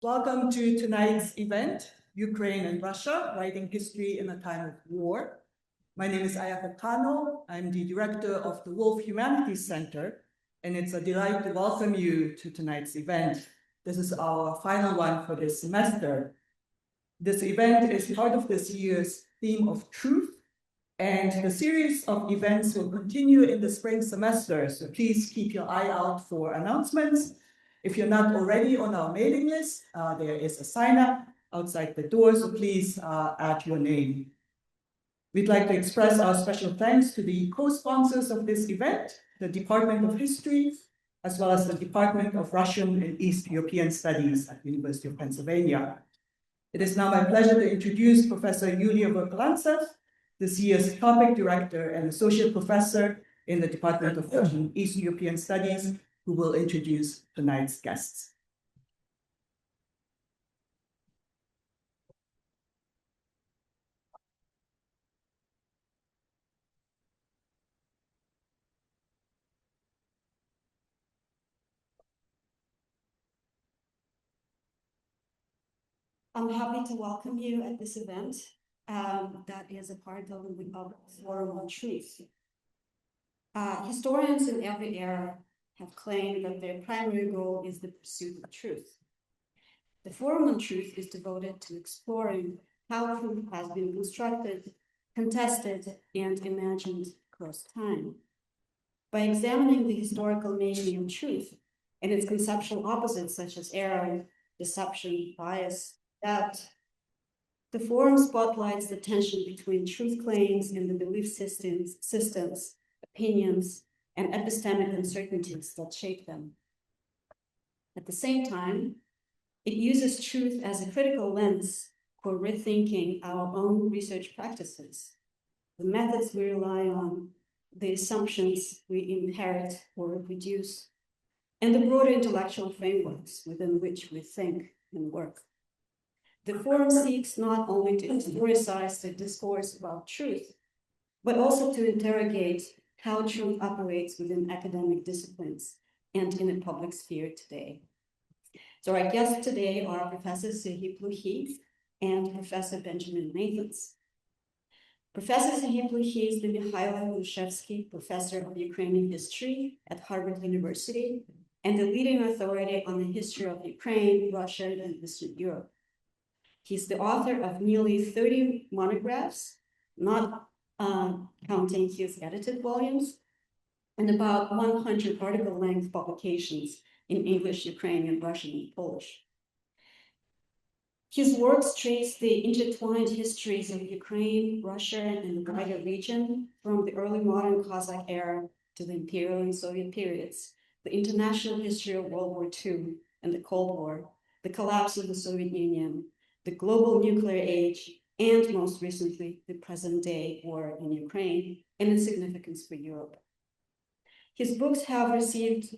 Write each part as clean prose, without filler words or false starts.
Welcome to tonight's event, Ukraine and Russia, Writing History in a Time of War. My name is Ayaka Kano. I'm the director of the Wolf Humanities Center, and it's a delight to welcome you to tonight's event. This is our final one for this semester. This event is part of this year's theme of truth, and the series of events will continue in the spring semester, so please keep your eye out for announcements. If you're not already on our mailing list, there is a sign-up outside the door, so please add your name. We'd like to express our special thanks to the co-sponsors of this event, the Department of History, as well as the Department of Russian and East European Studies at the University of Pennsylvania. It is now my pleasure to introduce Professor Yulia Verkalantsev, this year's topic director and associate professor in the Department of Russian and East European Studies, who will introduce tonight's guests. I'm happy to welcome you at this event that is a part of the Forum on Truth. Historians in every era have claimed that their primary goal is the pursuit of truth. The Forum on Truth is devoted to exploring how truth has been constructed, contested, and imagined across time. By examining the historical meaning of truth and its conceptual opposites such as error, deception, bias, doubt, the Forum spotlights the tension between truth claims and the belief systems, opinions, and epistemic uncertainties that shape them. At the same time, it uses truth as a critical lens for rethinking our own research practices, the methods we rely on, the assumptions we inherit or reproduce, and the broader intellectual frameworks within which we think and work. The Forum seeks not only to historicize the discourse about truth, but also to interrogate how truth operates within academic disciplines and in the public sphere today. So our guests today are Professor Serhii Plokhy and Professor Benjamin Mathens. Professor Serhii Plokhy is the Mykhailo Hrushevs'kyi Professor of Ukrainian History at Harvard University and the leading authority on the history of Ukraine, Russia, and Eastern Europe. He's the author of nearly 30 monographs, not counting his edited volumes, and about 100 article-length publications in English, Ukrainian, Russian, and Polish. His works trace the intertwined histories of Ukraine, Russia, and the wider region from the early modern Cossack era to the Imperial and Soviet periods, the international history of World War II and the Cold War, the collapse of the Soviet Union, the global nuclear age, and most recently, the present-day war in Ukraine and its significance for Europe. His books have received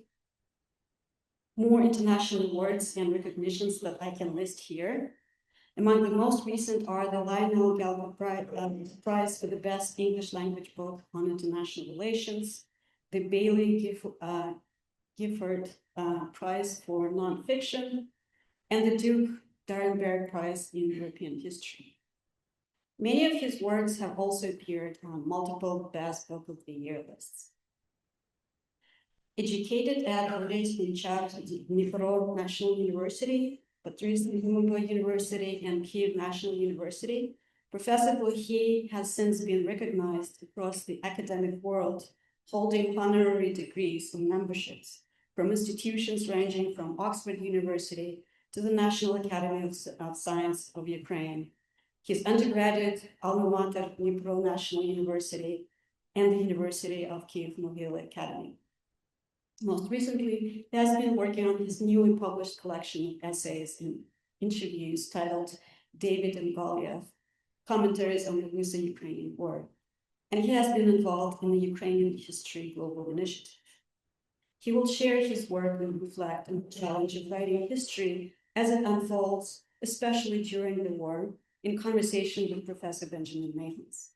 more international awards and recognitions that I can list here. Among the most recent are the Lionel Gallup Prize for the Best English Language Book on International Relations, the Bailey Gifford Prize for Nonfiction, and the Duke Darrenberg Prize in European History. Many of his works have also appeared on multiple Best Book of the Year lists. Educated at Dnipro National University, Patrice University, and Kyiv National University, Professor Plokhy has since been recognized across the academic world, holding honorary degrees and memberships from institutions ranging from Oxford University to the National Academy of Science of Ukraine, his undergraduate alma mater, Dnipro National University, and the University of Kyiv-Mogila Academy. Most recently, he has been working on his newly published collection of essays and interviews titled David and Goliath, Commentaries on the Russo-Ukrainian War, and he has been involved in the Ukrainian History Global Initiative. He will share his work and reflect on the challenge of writing history as it unfolds, especially during the war, in conversation with Professor Benjamin Mathens.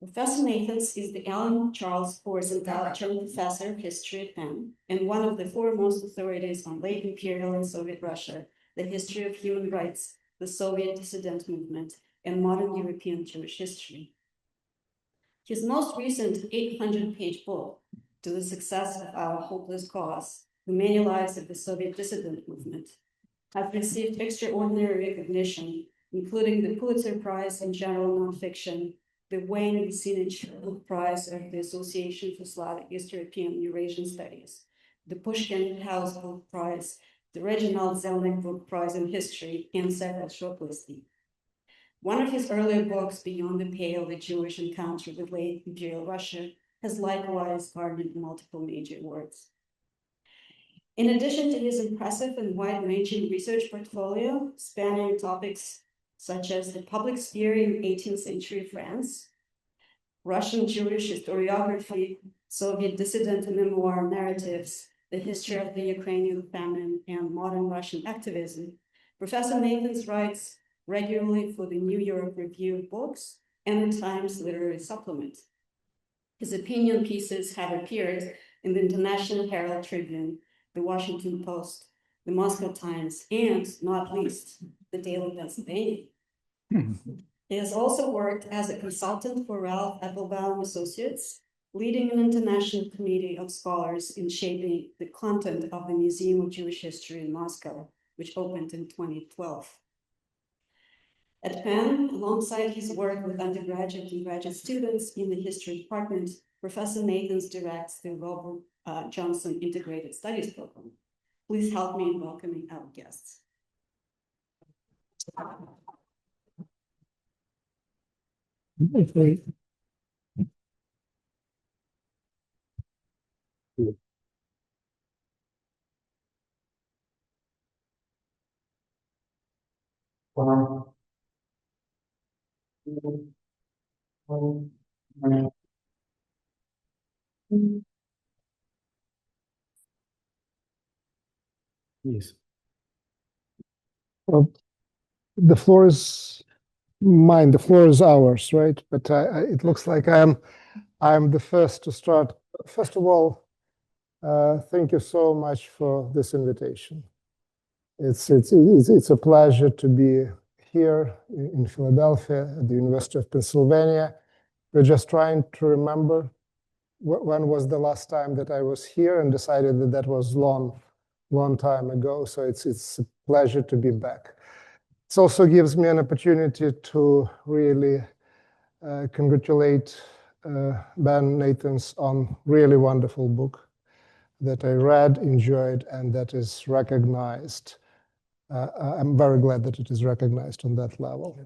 Professor Nathans is the Alan Charles Force Endowed German Professor of History at Penn and one of the foremost authorities on late imperial and Soviet Russia, the history of human rights, the Soviet dissident movement, and modern European Jewish history. His most recent 800-page book, To the Success of Our Hopeless Cause, The Many Lives of the Soviet Dissident Movement, has received extraordinary recognition, including the Pulitzer Prize in General Nonfiction, the Wayne Vicinich Book Prize of the Association for Slavic East European Eurasian Studies, the Pushkin House Book Prize, the Reginald Zelnick Book Prize in History, and several shortlisting. One of his earlier books, Beyond the Pale, The Jewish Encounter with Late Imperial Russia, has likewise garnered multiple major awards. In addition to his impressive and wide-ranging research portfolio, spanning topics such as the public sphere in 18th century France, Russian Jewish historiography, Soviet dissident and memoir narratives, the history of the Ukrainian famine, and modern Russian activism, Professor Nathans writes regularly for the New York Review of Books and the Times Literary Supplement. His opinion pieces have appeared in the International Herald Tribune, the Washington Post, the Moscow Times, and not least, the Daily Pennsylvanian. He has also worked as a consultant for Ralph Applebaum Associates, leading an international committee of scholars in shaping the content of the Museum of Jewish History in Moscow, which opened in 2012. At Penn, alongside his work with undergraduate and graduate students in the history department, Professor Nathans directs the Robert Johnson Integrated Studies Program. Please help me in welcoming our guests. Okay. Yes. Well, the floor is mine. The floor is ours, right? But it looks like I'm the first to start. First of all, thank you so much for this invitation. It's a pleasure to be here in Philadelphia at the University of Pennsylvania. We're just trying to remember when was the last time that I was here, and decided that that was long time ago. So it's a pleasure to be back. It also gives me an opportunity to really congratulate Ben Nathans on really wonderful book that I read, enjoyed, and that is recognized. I'm very glad that it is recognized on that level.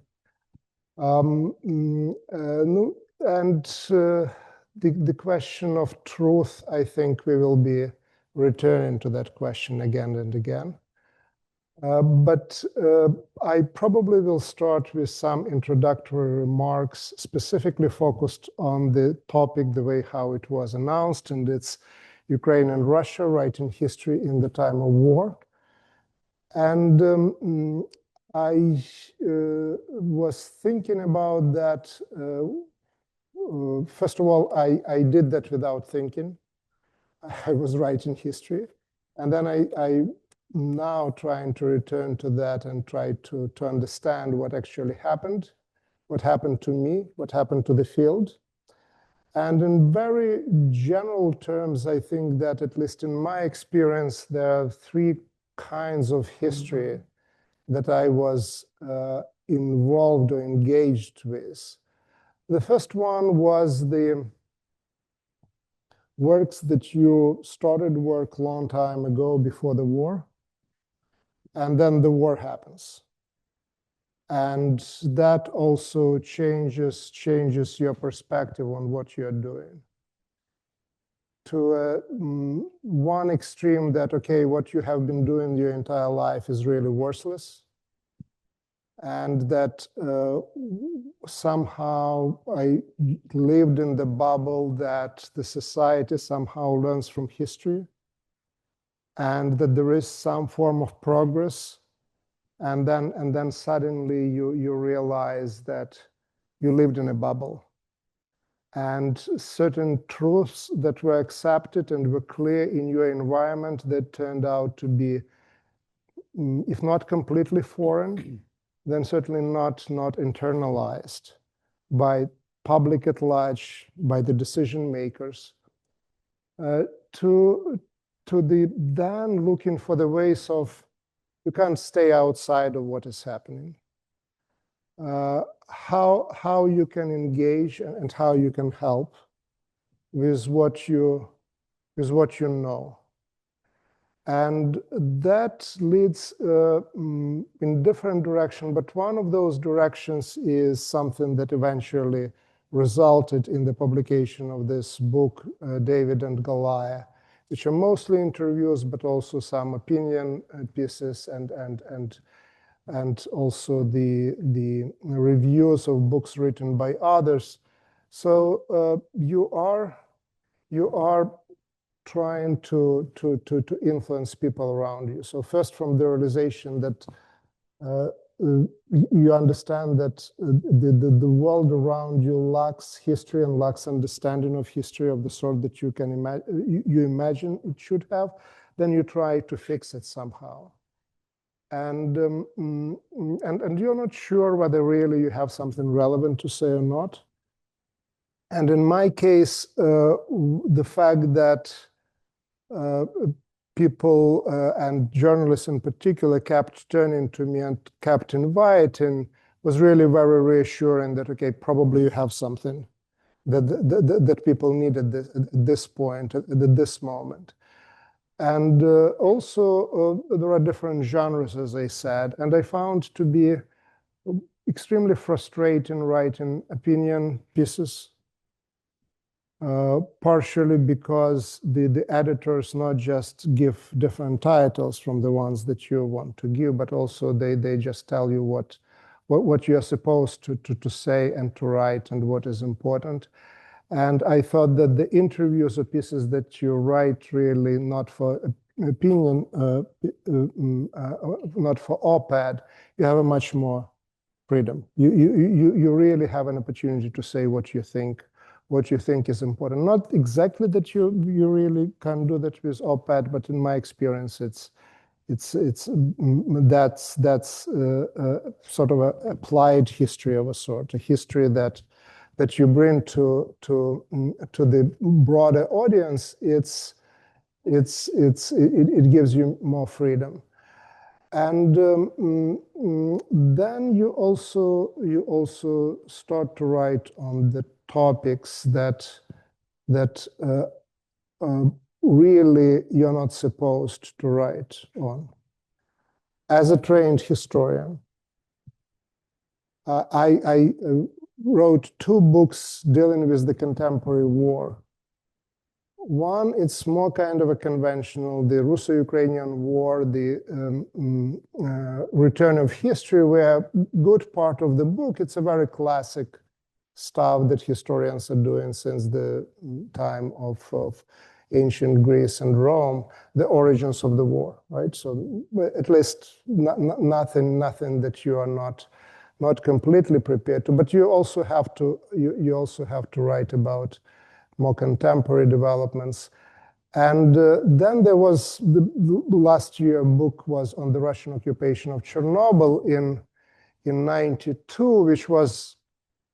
The question of truth, I think we will be returning to that question again and again. But I probably will start with some introductory remarks specifically focused on the topic, the way how it was announced, and it's Ukraine and Russia writing history in the time of war. And I was thinking about that. First of all, I did that without thinking. I was writing history. And then I now trying to return to that and try to understand what actually happened, what happened to me, what happened to the field. And in very general terms, I think that at least in my experience, there are three kinds of history that I was involved or engaged with. The first one was the works that you started work long time ago before the war, and then the war happens. And that also changes your perspective on what you're doing. To one extreme that, okay, what you have been doing your entire life is really worthless. And that somehow I lived in the bubble that the society somehow learns from history, and that there is some form of progress, and then suddenly you realize that you lived in a bubble, and certain truths that were accepted and were clear in your environment that turned out to be, if not completely foreign, then certainly not internalized by public at large, by the decision makers, to then looking for the ways of, you can't stay outside of what is happening. How you can engage and how you can help with what you know. And that leads in different direction, but one of those directions is something that eventually resulted in the publication of this book, David and Goliath, which are mostly interviews, but also some opinion pieces and also the reviews of books written by others. So you are trying to influence people around you. So first, from the realization that you understand that the world around you lacks history and lacks understanding of history of the sort that you can imagine it should have, then you try to fix it somehow. And you're not sure whether really you have something relevant to say or not. And in my case, the fact that people and journalists in particular kept turning to me and kept inviting was really very reassuring that, okay, probably you have something that people need at this point, at this moment. And also there are different genres, as I said, and I found to be extremely frustrating writing opinion pieces, partially because the editors not just give different titles from the ones that you want to give, but also they just tell you what you are supposed to say and to write and what is important. And I thought that the interviews or pieces that you write really not for opinion, not for op-ed, you have a much more freedom. You really have an opportunity to say what you think is important. Not exactly that you really can do that with op-ed, but in my experience, that's sort of an applied history of a sort, a history that you bring to the broader audience. It gives you more freedom. And then you also start to write on the topics that really you're not supposed to write on. As a trained historian, I wrote 2 books dealing with the contemporary war. One, it's more kind of a conventional, the Russo-Ukrainian War, the return of history, where good part of the book, it's a very classic stuff that historians are doing since the time of ancient Greece and Rome, the origins of the war, right? So at least nothing that you are not completely prepared to, but you also have to write about more contemporary developments. And then there was the last year book was on the Russian occupation of Chernobyl in 92, which was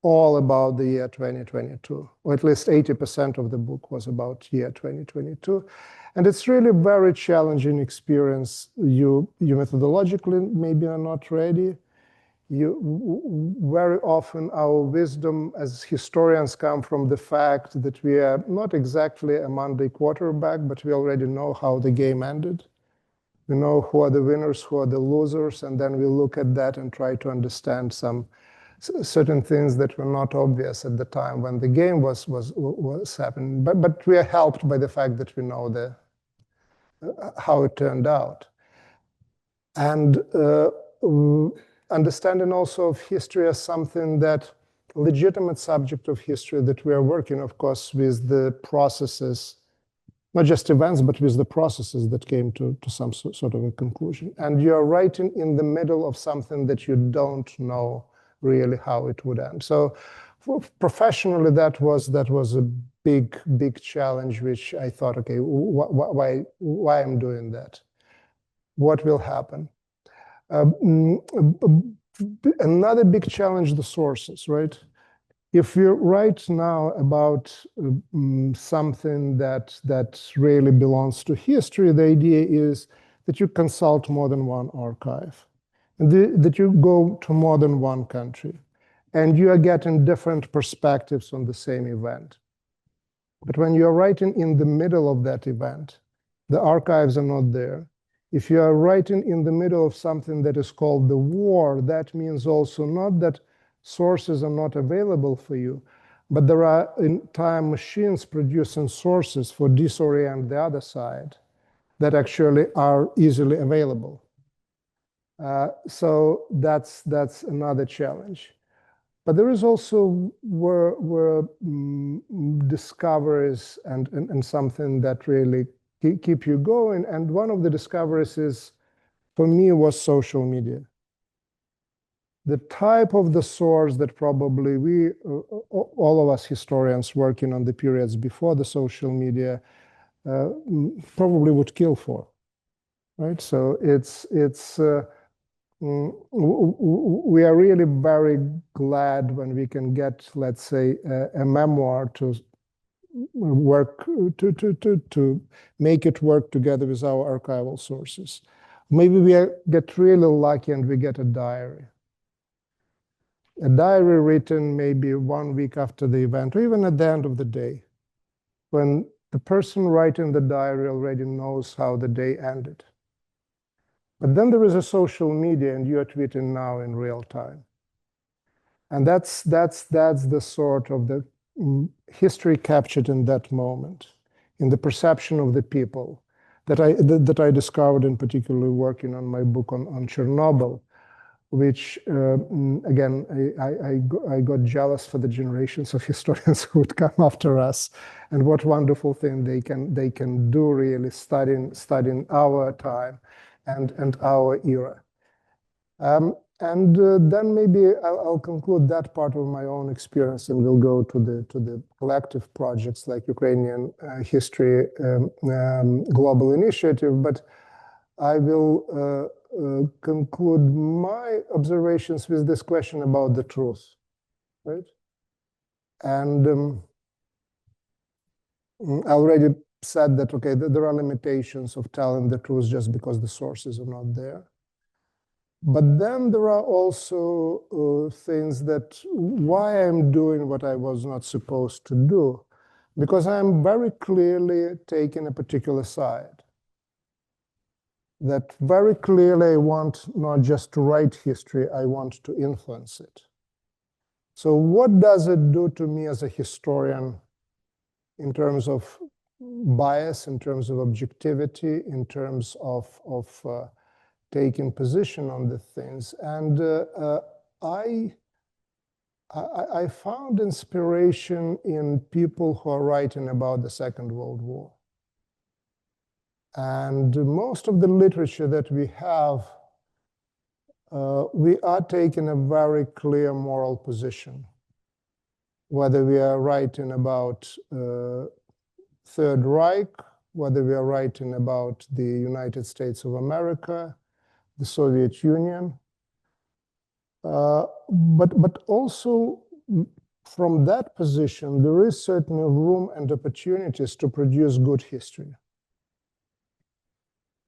all about the year 2022, or at least 80% of the book was about year 2022. And it's really a very challenging experience. You methodologically maybe are not ready. Very often our wisdom as historians come from the fact that we are not exactly a Monday quarterback, but we already know how the game ended. We know who are the winners, who are the losers, and then we look at that and try to understand some certain things that were not obvious at the time when the game was happening. But we are helped by the fact that we know how it turned out. And understanding also of history as something that legitimate subject of history that we are working, of course, with the processes, not just events, but with the processes that came to some sort of a conclusion. And you're writing in the middle of something that you don't know really how it would end. So professionally, that was a big challenge, which I thought, okay, why I'm doing that? What will happen? Another big challenge, the sources, right? If we write now about something that really belongs to history, the idea is that you consult more than one archive, and that you go to more than one country, and you are getting different perspectives on the same event. But when you are writing in the middle of that event, the archives are not there. If you are writing in the middle of something that is called the war, that means also not that sources are not available for you, but there are entire machines producing sources for disorient the other side that actually are easily available. So that's another challenge. But there is also were discoveries and something that really keep you going. And one of the discoveries is, for me, was social media. The type of the source that probably we, all of us historians working on the periods before the social media, probably would kill for, right? So we are really very glad when we can get, let's say, a memoir to work to make it work together with our archival sources. Maybe we get really lucky and we get a diary written maybe 1 week after the event, or even at the end of the day, when the person writing the diary already knows how the day ended. But then there is a social media, and you are tweeting now in real time. And that's the sort of the history captured in that moment, in the perception of the people that I discovered, in particular working on my book on Chernobyl, which again I got jealous for the generations of historians who would come after us, and what wonderful thing they can do, really studying our time and our era. Then maybe I'll conclude that part of my own experience, and we'll go to the collective projects like Ukrainian History Global Initiative. But I will conclude my observations with this question about the truth, right? And I already said that, okay, there are limitations of telling the truth just because the sources are not there. But then there are also things that why I'm doing what I was not supposed to do, because I'm very clearly taking a particular side. That very clearly I want not just to write history, I want to influence it. So what does it do to me as a historian in terms of bias, in terms of objectivity, in terms of taking position on the things? And I found inspiration in people who are writing about the Second World War. And most of the literature that we have, we are taking a very clear moral position. Whether we are writing about Third Reich, whether we are writing about the United States of America, the Soviet Union, but also from that position, there is certainly room and opportunities to produce good history.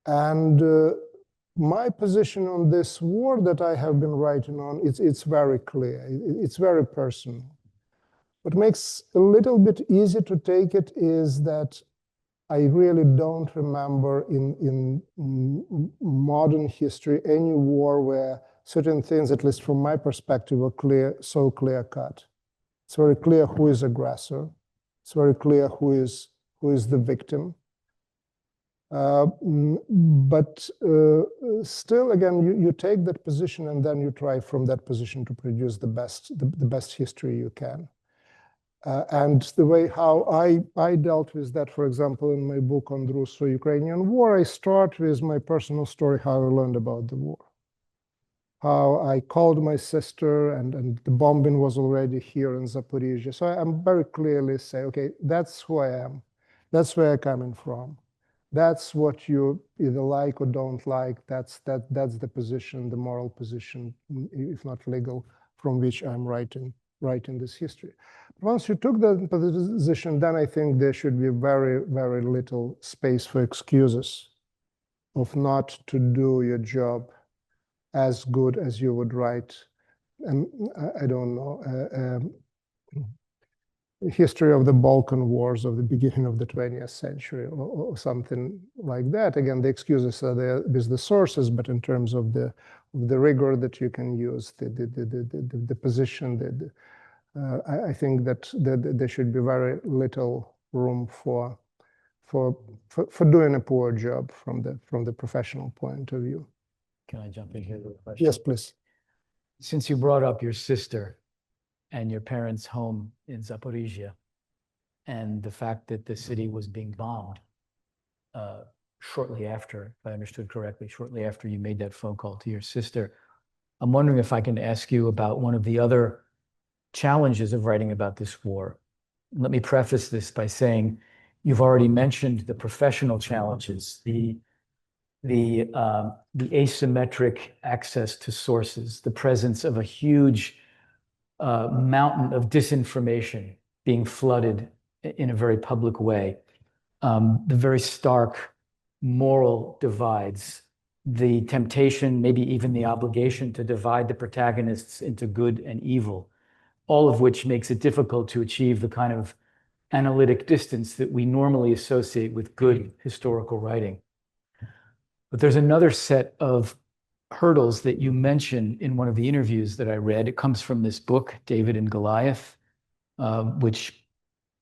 And my position on this war that I have been writing on, it's very clear. It's very personal. What makes a little bit easy to take it is that I really don't remember in modern history any war where certain things, at least from my perspective, were so clear-cut. It's very clear who is aggressor. It's very clear who is the victim. But still, again, you take that position and then you try from that position to produce the best history you can. And the way how I dealt with that, for example, in my book on the Russo-Ukrainian War, I start with my personal story, how I learned about the war, how I called my sister and the bombing was already here in Zaporizhia. So I'm very clearly say, okay, that's who I am. That's where I'm coming from. That's what you either like or don't like. That's the position, the moral position, if not legal, from which I'm writing this history. Once you took that position, then I think there should be very, very little space for excuses of not to do your job as good as you would write. And I don't know, history of the Balkan Wars of the beginning of the 20th century or something like that. Again, the excuses are there with the sources, but in terms of the rigor that you can use, the position, I think that there should be very little room for doing a poor job from the professional point of view. Can I jump in here with a question? Yes, please. Since you brought up your sister and your parents' home in Zaporizhia, and the fact that the city was being bombed shortly after, if I understood correctly, shortly after you made that phone call to your sister, I'm wondering if I can ask you about one of the other challenges of writing about this war. Let me preface this by saying you've already mentioned the professional challenges, the asymmetric access to sources, the presence of a huge mountain of disinformation being flooded in a very public way, the very stark moral divides, the temptation, maybe even the obligation to divide the protagonists into good and evil, all of which makes it difficult to achieve the kind of analytic distance that we normally associate with good historical writing. But there's another set of hurdles that you mention in one of the interviews that I read. It comes from this book, David and Goliath, which,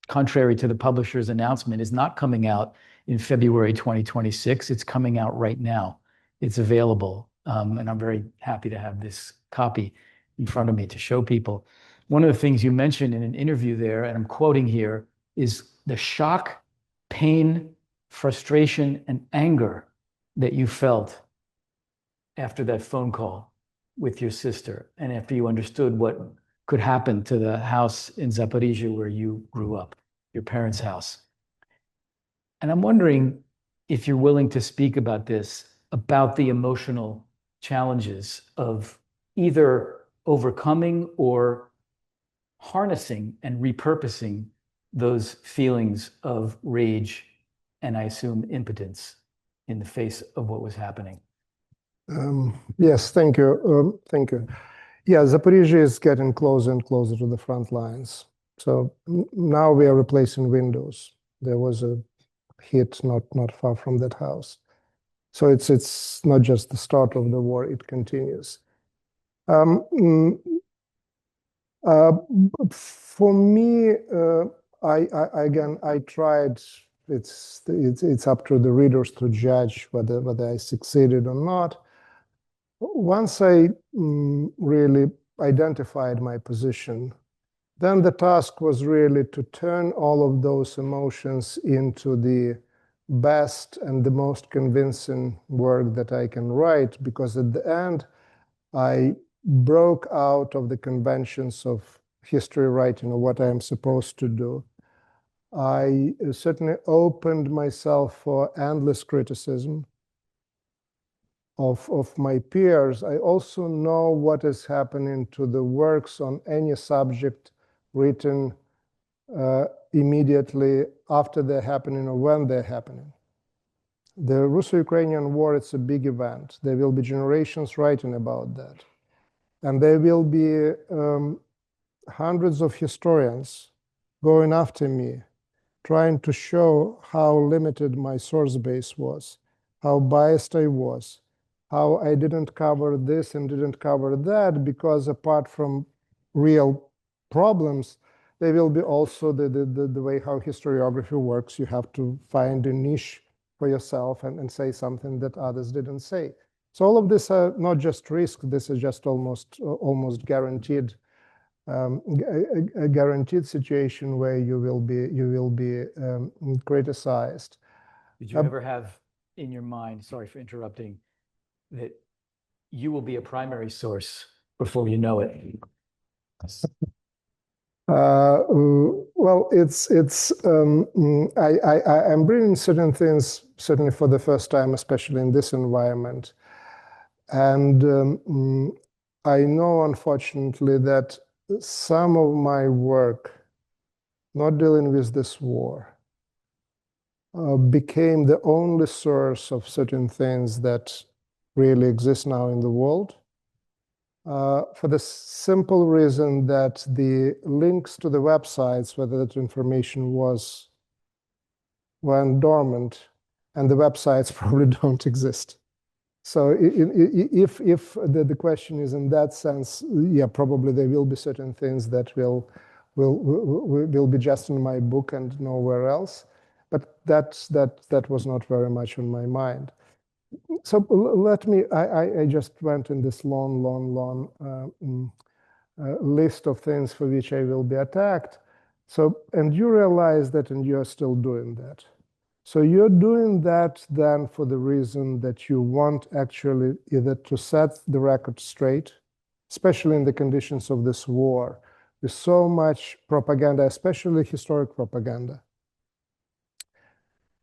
contrary to the publisher's announcement, is not coming out in February 2026. It's coming out right now. It's available. And I'm very happy to have this copy in front of me to show people. One of the things you mentioned in an interview there, and I'm quoting here, is the shock, pain, frustration, and anger that you felt after that phone call with your sister and after you understood what could happen to the house in Zaporizhia where you grew up, your parents' house. And I'm wondering if you're willing to speak about this, about the emotional challenges of either overcoming or harnessing and repurposing those feelings of rage and, I assume, impotence in the face of what was happening. Yes, thank you. Thank you. Yeah, Zaporizhia is getting closer and closer to the front lines. So now we are replacing windows. There was a hit not far from that house. So it's not just the start of the war, it continues. For me, I tried, it's up to the readers to judge whether I succeeded or not. Once I really identified my position, then the task was really to turn all of those emotions into the best and the most convincing work that I can write, because at the end, I broke out of the conventions of history writing or what I am supposed to do. I certainly opened myself for endless criticism of my peers. I also know what is happening to the works on any subject written immediately after they're happening or when they're happening. The Russo-Ukrainian War, it's a big event. There will be generations writing about that. And there will be hundreds of historians going after me, trying to show how limited my source base was, how biased I was, how I didn't cover this and didn't cover that, because apart from real problems, there will be also the way how historiography works. You have to find a niche for yourself and say something that others didn't say. So all of this are not just risk, this is just almost guaranteed, a guaranteed situation where you will be Did you ever have in your mind, sorry for interrupting, that you will be a primary source before you know it. Well, I'm bringing certain things certainly for the first time, especially in this environment, and I know, unfortunately, that some of my work, not dealing with this war, became the only source of certain things that really exist now in the world. For the simple reason that the links to the websites where that information went dormant, and the websites probably don't exist. So if the question is in that sense, yeah, probably there will be certain things that will be just in my book and nowhere else. But that was not very much on my mind. So let me, I just went in this long list of things for which I will be attacked. So, and you realize that, and you're still doing that. So you're doing that then for the reason that you want actually either to set the record straight, especially in the conditions of this war, with so much propaganda, especially historic propaganda.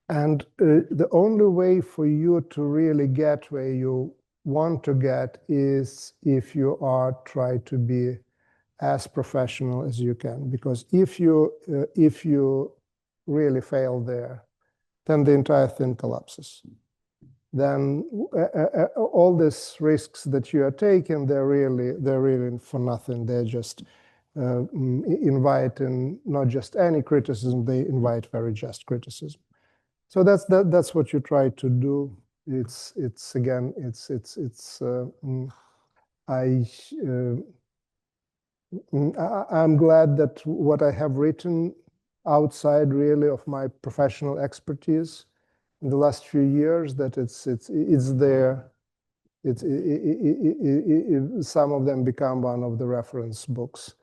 And the only way for you to really get where you want to get is if you are trying to be as professional as you can. Because if you really fail there, then the entire thing collapses. Then all these risks that you are taking, they're really for nothing. They're just inviting not just any criticism, they invite very just criticism. So that's what you try to do. I'm glad that what I have written outside really of my professional expertise in the last few years, that it's there. Some of them become one of the reference books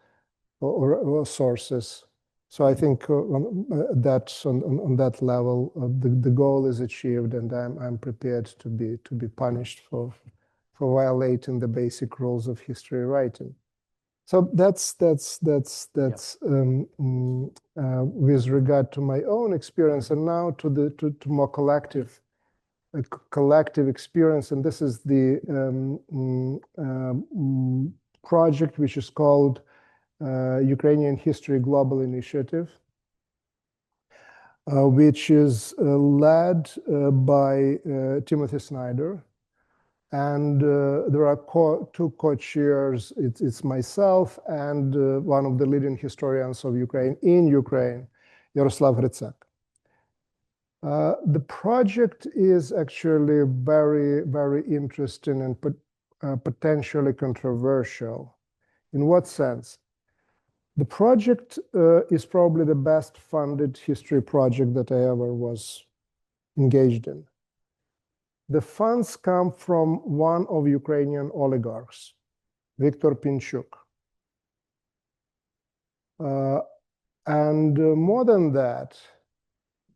or sources. So I think that on that level, the goal is achieved, and I'm prepared to be punished for violating the basic rules of history writing. So that's with regard to my own experience, and now to more collective experience. And this is the project which is called Ukrainian History Global Initiative, which is led by Timothy Snyder. And there are two co-chairs. It's myself and one of the leading historians of Ukraine in Ukraine, Yaroslav Hrycek. The project is actually very, very interesting and potentially controversial. In what sense? The project is probably the best funded history project that I ever was engaged in. The funds come from one of Ukrainian oligarchs, Viktor Pinchuk. And more than that,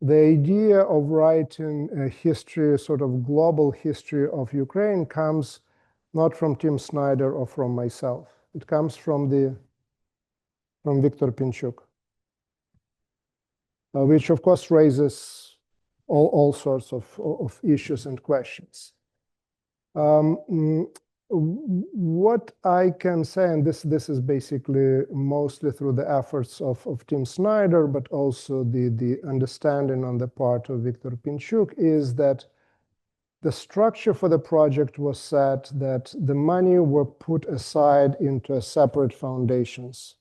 the idea of writing a history, sort of global history of Ukraine, comes not from Tim Snyder or from myself. It comes from Viktor Pinchuk, which of course raises all sorts of issues and questions. What I can say, and this is basically mostly through the efforts of Tim Snyder, but also the understanding on the part of Viktor Pinchuk, is that the structure for the project was set that the money were put aside into separate foundations,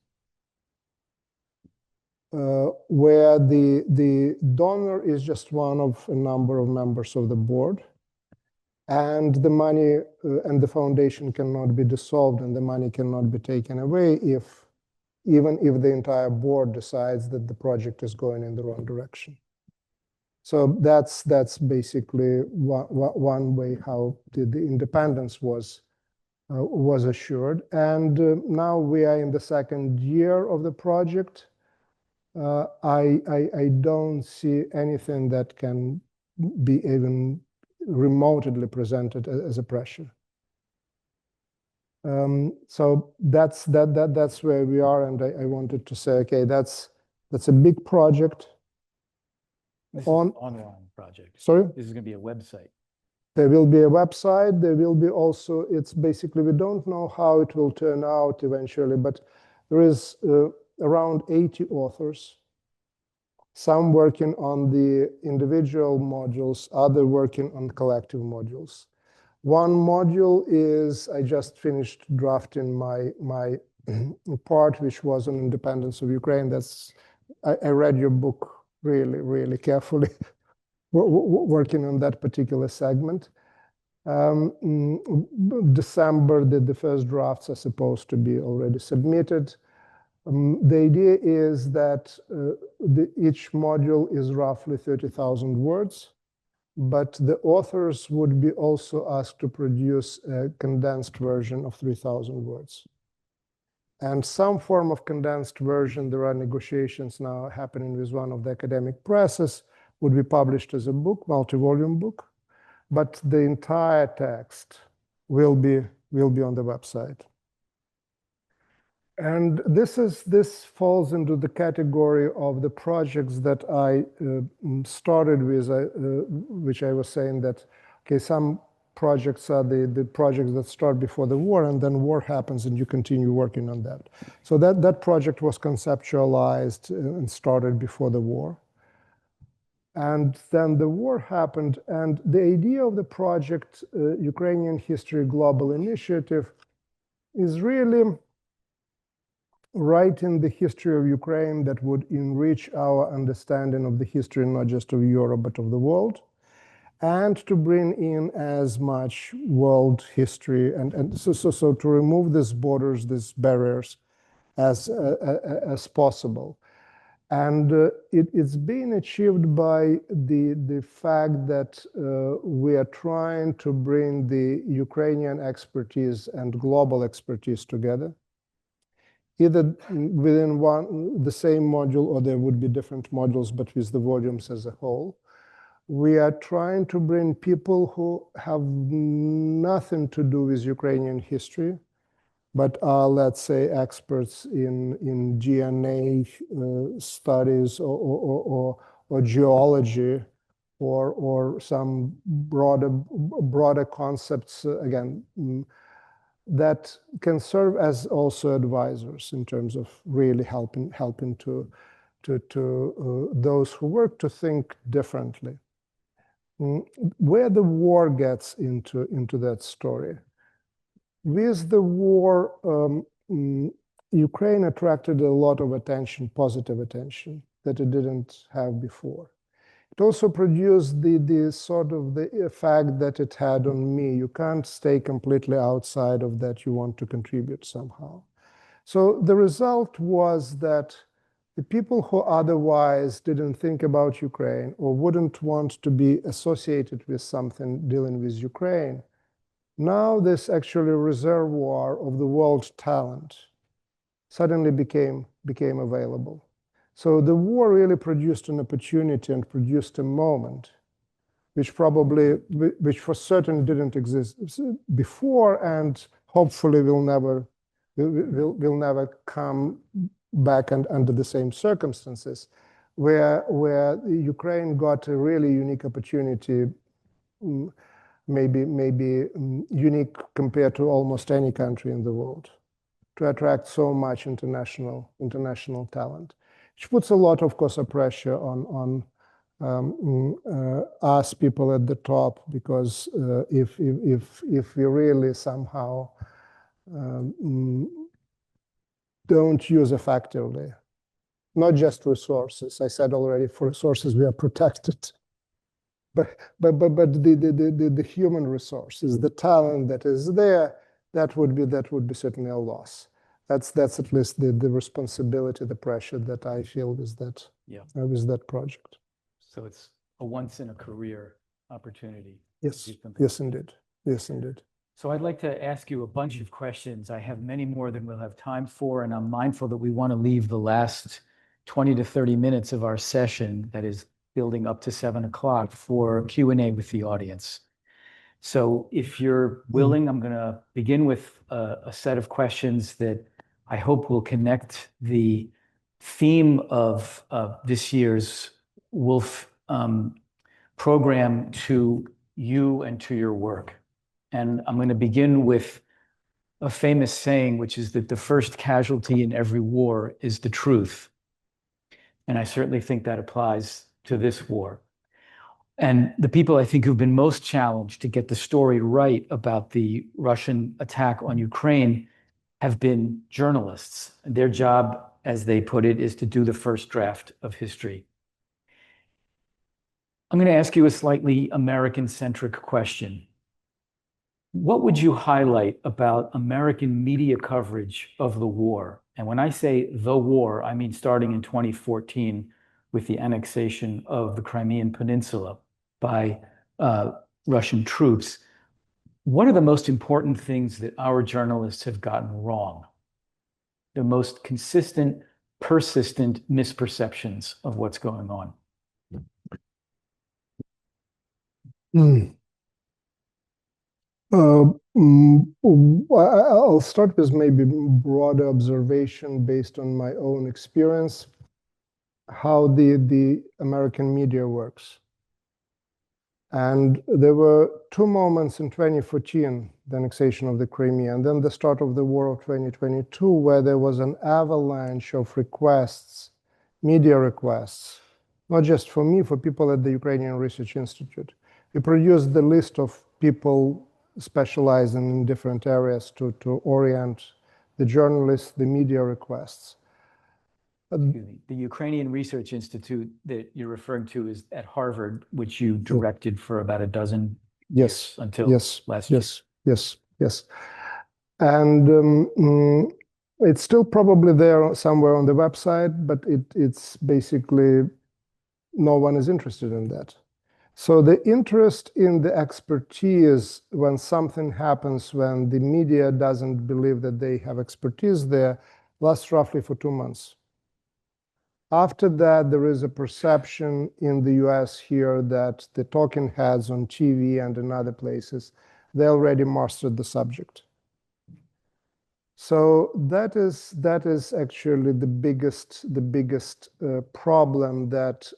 where the donor is just one of a number of members of the board, and the money and the foundation cannot be dissolved, and the money cannot be taken away even if the entire board decides that the project is going in the wrong direction. So that's basically one way how the independence was assured. And now we are in the second year of the project. I don't see anything that can be even remotely presented as a pressure. So that's where we are, and I wanted to say, okay, that's a big project. This is an online project. Sorry? This is going to be a website. There will be a website. There will be also, it's basically, we don't know how it will turn out eventually, but there is around 80 authors, some working on the individual modules, other working on collective modules. One module is, I just finished drafting my part, which was on independence of Ukraine. I read your book really, really carefully, working on that particular segment. December, the first drafts are supposed to be already submitted. The idea is that each module is roughly 30,000 words, but the authors would be also asked to produce a condensed version of 3,000 words. And some form of condensed version, there are negotiations now happening with one of the academic presses, would be published as a book, multi-volume book, but the entire text will be on the website. And this falls into the category of the projects that I started with, which I was saying that, okay, some projects are the projects that start before the war, and then war happens and you continue working on that. So that project was conceptualized and started before the war. And then the war happened, and the idea of the project, Ukrainian History Global Initiative, is really writing the history of Ukraine that would enrich our understanding of the history, not just of Europe, but of the world, and to bring in as much world history, and so to remove these borders, these barriers, as possible. And it's being achieved by the fact that we are trying to bring the Ukrainian expertise and global expertise together, either within the same module, or there would be different modules, but with the volumes as a whole. We are trying to bring people who have nothing to do with Ukrainian history, but are, let's say, experts in DNA studies or geology or some broader concepts, again, that can serve as also advisors in terms of really helping to those who work to think differently. Where the war gets into that story. With the war, Ukraine attracted a lot of attention, positive attention, that it didn't have before. It also produced the sort of the effect that it had on me. You can't stay completely outside of that. You want to contribute somehow. So the result was that the people who otherwise didn't think about Ukraine or wouldn't want to be associated with something dealing with Ukraine, now this actually reservoir of the world talent suddenly became available. So the war really produced an opportunity and produced a moment which for certain didn't exist before, and hopefully will never come back and under the same circumstances, where Ukraine got a really unique opportunity, maybe unique compared to almost any country in the world, to attract so much international talent, which puts a lot, of course, of pressure on us people at the top, because if we really somehow don't use effectively, not just resources. I said already, for resources we are protected, but the human resources, the talent that is there, that would be certainly a loss. That's at least the responsibility, the pressure that I feel with that project. So it's a once in a career opportunity. Yes, yes, indeed. Yes, indeed. So I'd like to ask you a bunch of questions. I have many more than we'll have time for, and I'm mindful that we want to leave the last 20 to 30 minutes of our session, that is building up to 7 o'clock, for Q&A with the audience. So if you're willing, I'm going to begin with a set of questions that I hope will connect the theme of this year's Wolf program to you and to your work. And I'm going to begin with a famous saying, which is that the first casualty in every war is the truth. And I certainly think that applies to this war. And the people I think who've been most challenged to get the story right about the Russian attack on Ukraine have been journalists. Their job, as they put it, is to do the first draft of history. I'm going to ask you a slightly American-centric question. What would you highlight about American media coverage of the war? And when I say the war, I mean starting in 2014 with the annexation of the Crimean Peninsula by Russian troops. What are the most important things that our journalists have gotten wrong? The most consistent, persistent misperceptions of what's going on? I'll start with maybe broader observation based on my own experience, how the American media works. And there were two moments in 2014, the annexation of the Crimea, and then the start of the war of 2022, where there was an avalanche of requests, media requests, not just for me, for people at the Ukrainian Research Institute. We produced the list of people specializing in different areas to orient the journalists, the media requests. The Ukrainian Research Institute that you're referring to is at Harvard, which you directed for about a dozen years until last year. Yes. And it's still probably there somewhere on the website, but it's basically no one is interested in that. So the interest in the expertise when something happens, when the media doesn't believe that they have expertise there, lasts roughly for 2 months. After that, there is a perception in the US here that the talking heads on TV and in other places, they already mastered the subject. So that is actually the biggest problem, that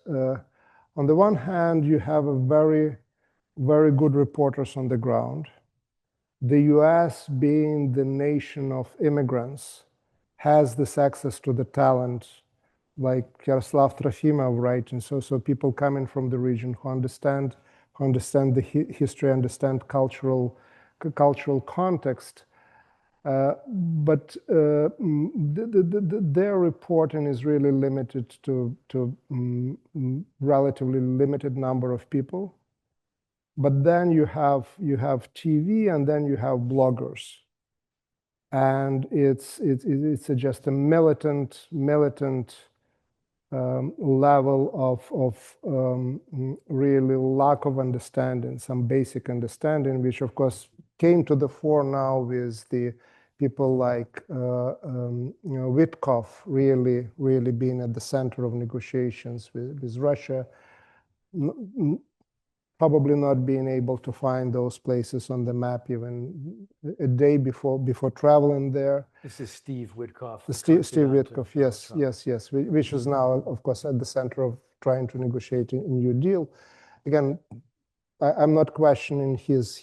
on the one hand, you have a very, very good reporters on the ground. The US, being the nation of immigrants, has this access to the talent, like Yaroslav Trofimov writing. So people coming from the region who understand the history, understand cultural context. But their reporting is really limited to relatively limited number of people. But then you have TV, and then you have bloggers, and it's just a militant level of really lack of understanding, some basic understanding, which of course came to the fore now with the people like Witkoff really being at the center of negotiations with Russia, probably not being able to find those places on the map even a day before traveling there. This is Steve Witkoff. Steve Witkoff, yes, which is now, of course, at the center of trying to negotiate a new deal. Again, I'm not questioning his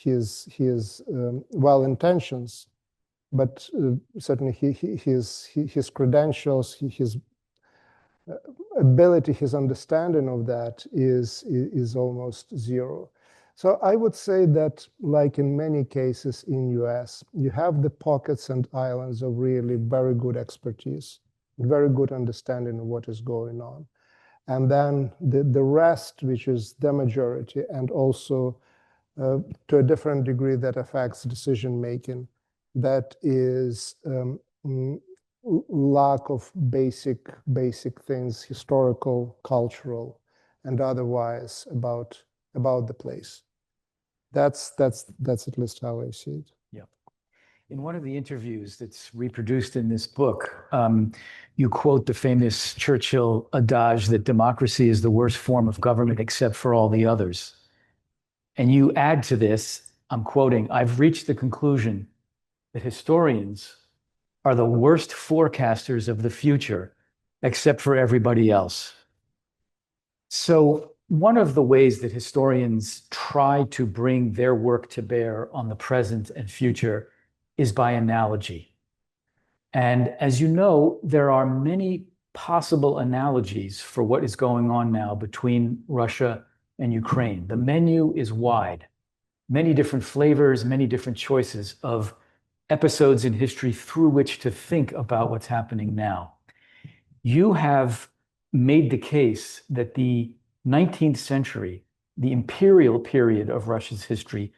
well intentions, but certainly his credentials, his ability, his understanding of that is almost zero. So I would say that, like in many cases in US, you have the pockets and islands of really very good expertise, very good understanding of what is going on. And then the rest, which is the majority, and also to a different degree that affects decision-making, that is lack of basic things, historical, cultural, and otherwise about the place. That's at least how I see it. Yeah. In one of the interviews that's reproduced in this book, you quote the famous Churchill adage that democracy is the worst form of government except for all the others. And you add to this, I'm quoting, "I've reached the conclusion that historians are the worst forecasters of the future, except for everybody else." So one of the ways that historians try to bring their work to bear on the present and future is by analogy. And as you know, there are many possible analogies for what is going on now between Russia and Ukraine. The menu is wide, many different flavors, many different choices of episodes in history through which to think about what's happening now. You have made the case that the 19th century, the imperial period of Russia's history,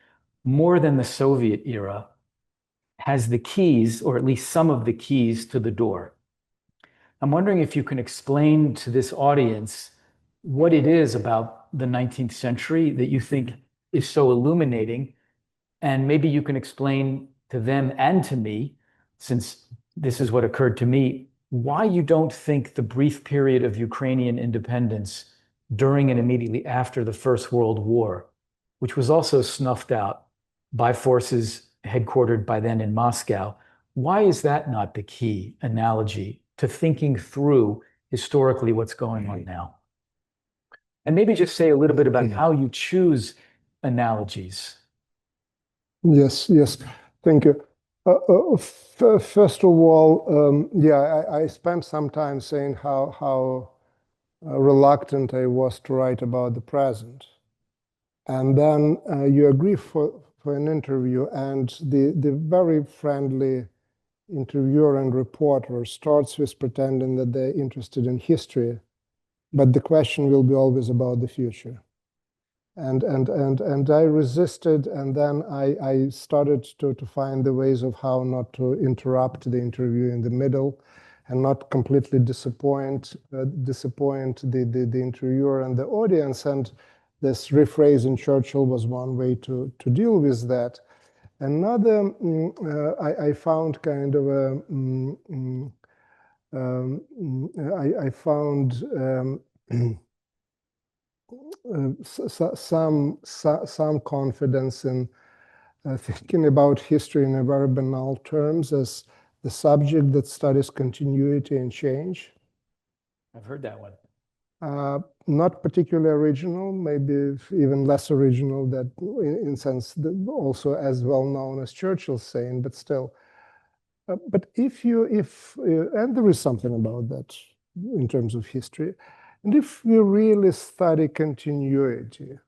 more than the Soviet era, has the keys, or at least some of the keys to the door. I'm wondering if you can explain to this audience what it is about the 19th century that you think is so illuminating, and maybe you can explain to them and to me, since this is what occurred to me, why you don't think the brief period of Ukrainian independence during and immediately after the First World War, which was also snuffed out by forces headquartered by then in Moscow, why is that not the key analogy to thinking through historically what's going on now? And maybe just say a little bit about how you choose analogies. Yes, yes. Thank you. First of all, yeah, I spent some time saying how reluctant I was to write about the present. And then you agree for an interview, and the very friendly interviewer and reporter starts with pretending that they're interested in history, but the question will be always about the future. And I resisted, and then I started to find the ways of how not to interrupt the interview in the middle and not completely disappoint the interviewer and the audience. And this rephrasing Churchill was one way to deal with that. Another, I found kind of a, I found some confidence in thinking about history in a very banal terms as the subject that studies continuity and change. I've heard that one. Not particularly original, maybe even less original, that in sense also as well known as Churchill's saying, but still. But and there is something about that in terms of history. And if we really study continuity,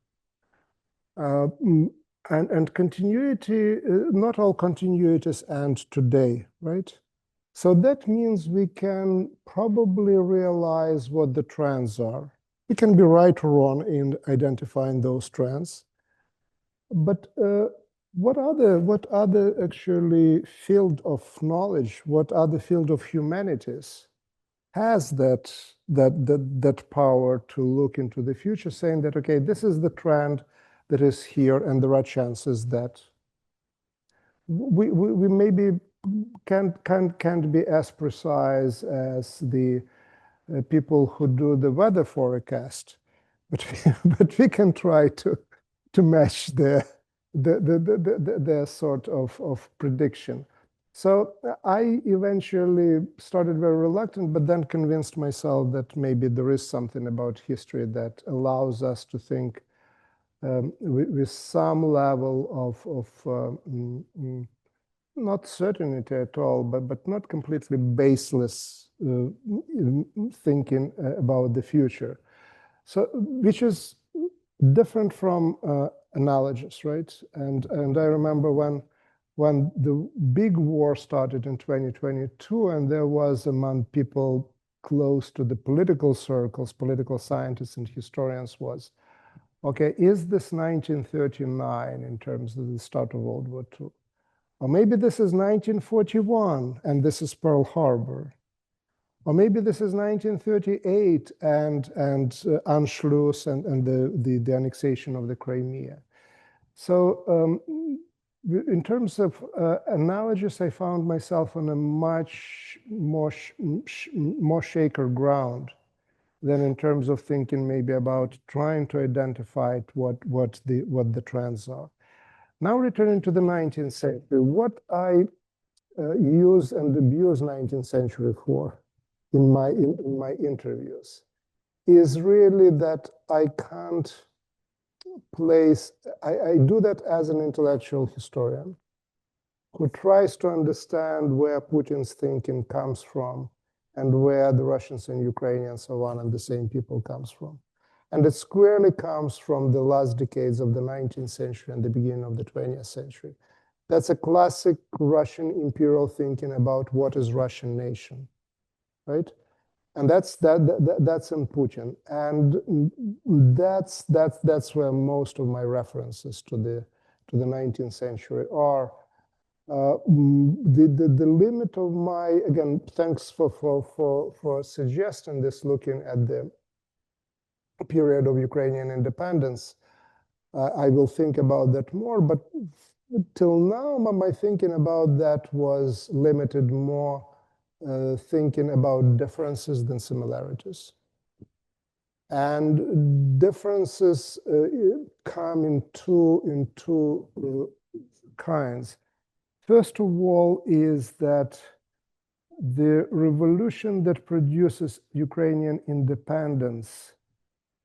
and continuity, not all continuities end today, right? So that means we can probably realize what the trends are. We can be right or wrong in identifying those trends. But what other actually field of knowledge, what other field of humanities has that power to look into the future, saying that, okay, this is the trend that is here, and there are chances that we maybe can't be as precise as the people who do the weather forecast, but we can try to match their sort of prediction. So I eventually started very reluctant, but then convinced myself that maybe there is something about history that allows us to think with some level of not certainty at all, but not completely baseless thinking about the future. So, which is different from analogies, right? And I remember when the big war started in 2022, and there was among people close to the political circles, political scientists and historians, was, okay, is this 1939 in terms of the start of World War II? Or maybe this is 1941 and this is Pearl Harbor. Or maybe this is 1938 and Anschluss and the annexation of the Crimea. So in terms of analogies, I found myself on a much more shaker ground than in terms of thinking maybe about trying to identify what the trends are. Now returning to the 19th century, what I use and abuse 19th century for in my interviews is really that I can't place, I do that as an intellectual historian who tries to understand where Putin's thinking comes from and where the Russians and Ukrainians, so on, and the same people comes from. And it squarely comes from the last decades of the 19th century and the beginning of the 20th century. That's a classic Russian imperial thinking about what is Russian nation, right? And that's in Putin, and that's where most of my references to the 19th century are. The limit of my, again, thanks for suggesting this, looking at the period of Ukrainian independence. I will think about that more, but till now, my thinking about that was limited more, thinking about differences than similarities. And differences come in two kinds. First of all is that the revolution that produces Ukrainian independence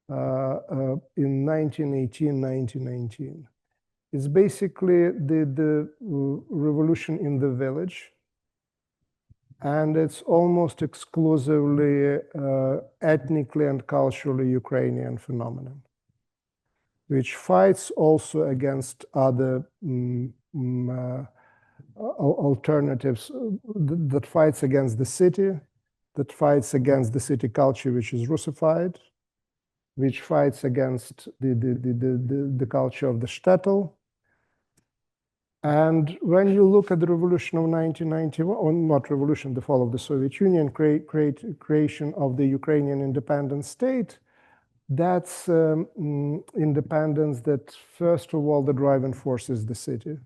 in 1918, 1919 is basically the revolution in the village. And it's almost exclusively ethnically and culturally Ukrainian phenomenon, which fights also against other alternatives, that fights against the city, that fights against the city culture, which is Russified, which fights against the culture of the shtetl. And when you look at the revolution of 1991, or not revolution, the fall of the Soviet Union, creation of the Ukrainian independent state, that's independence that, first of all, the driving force is the city.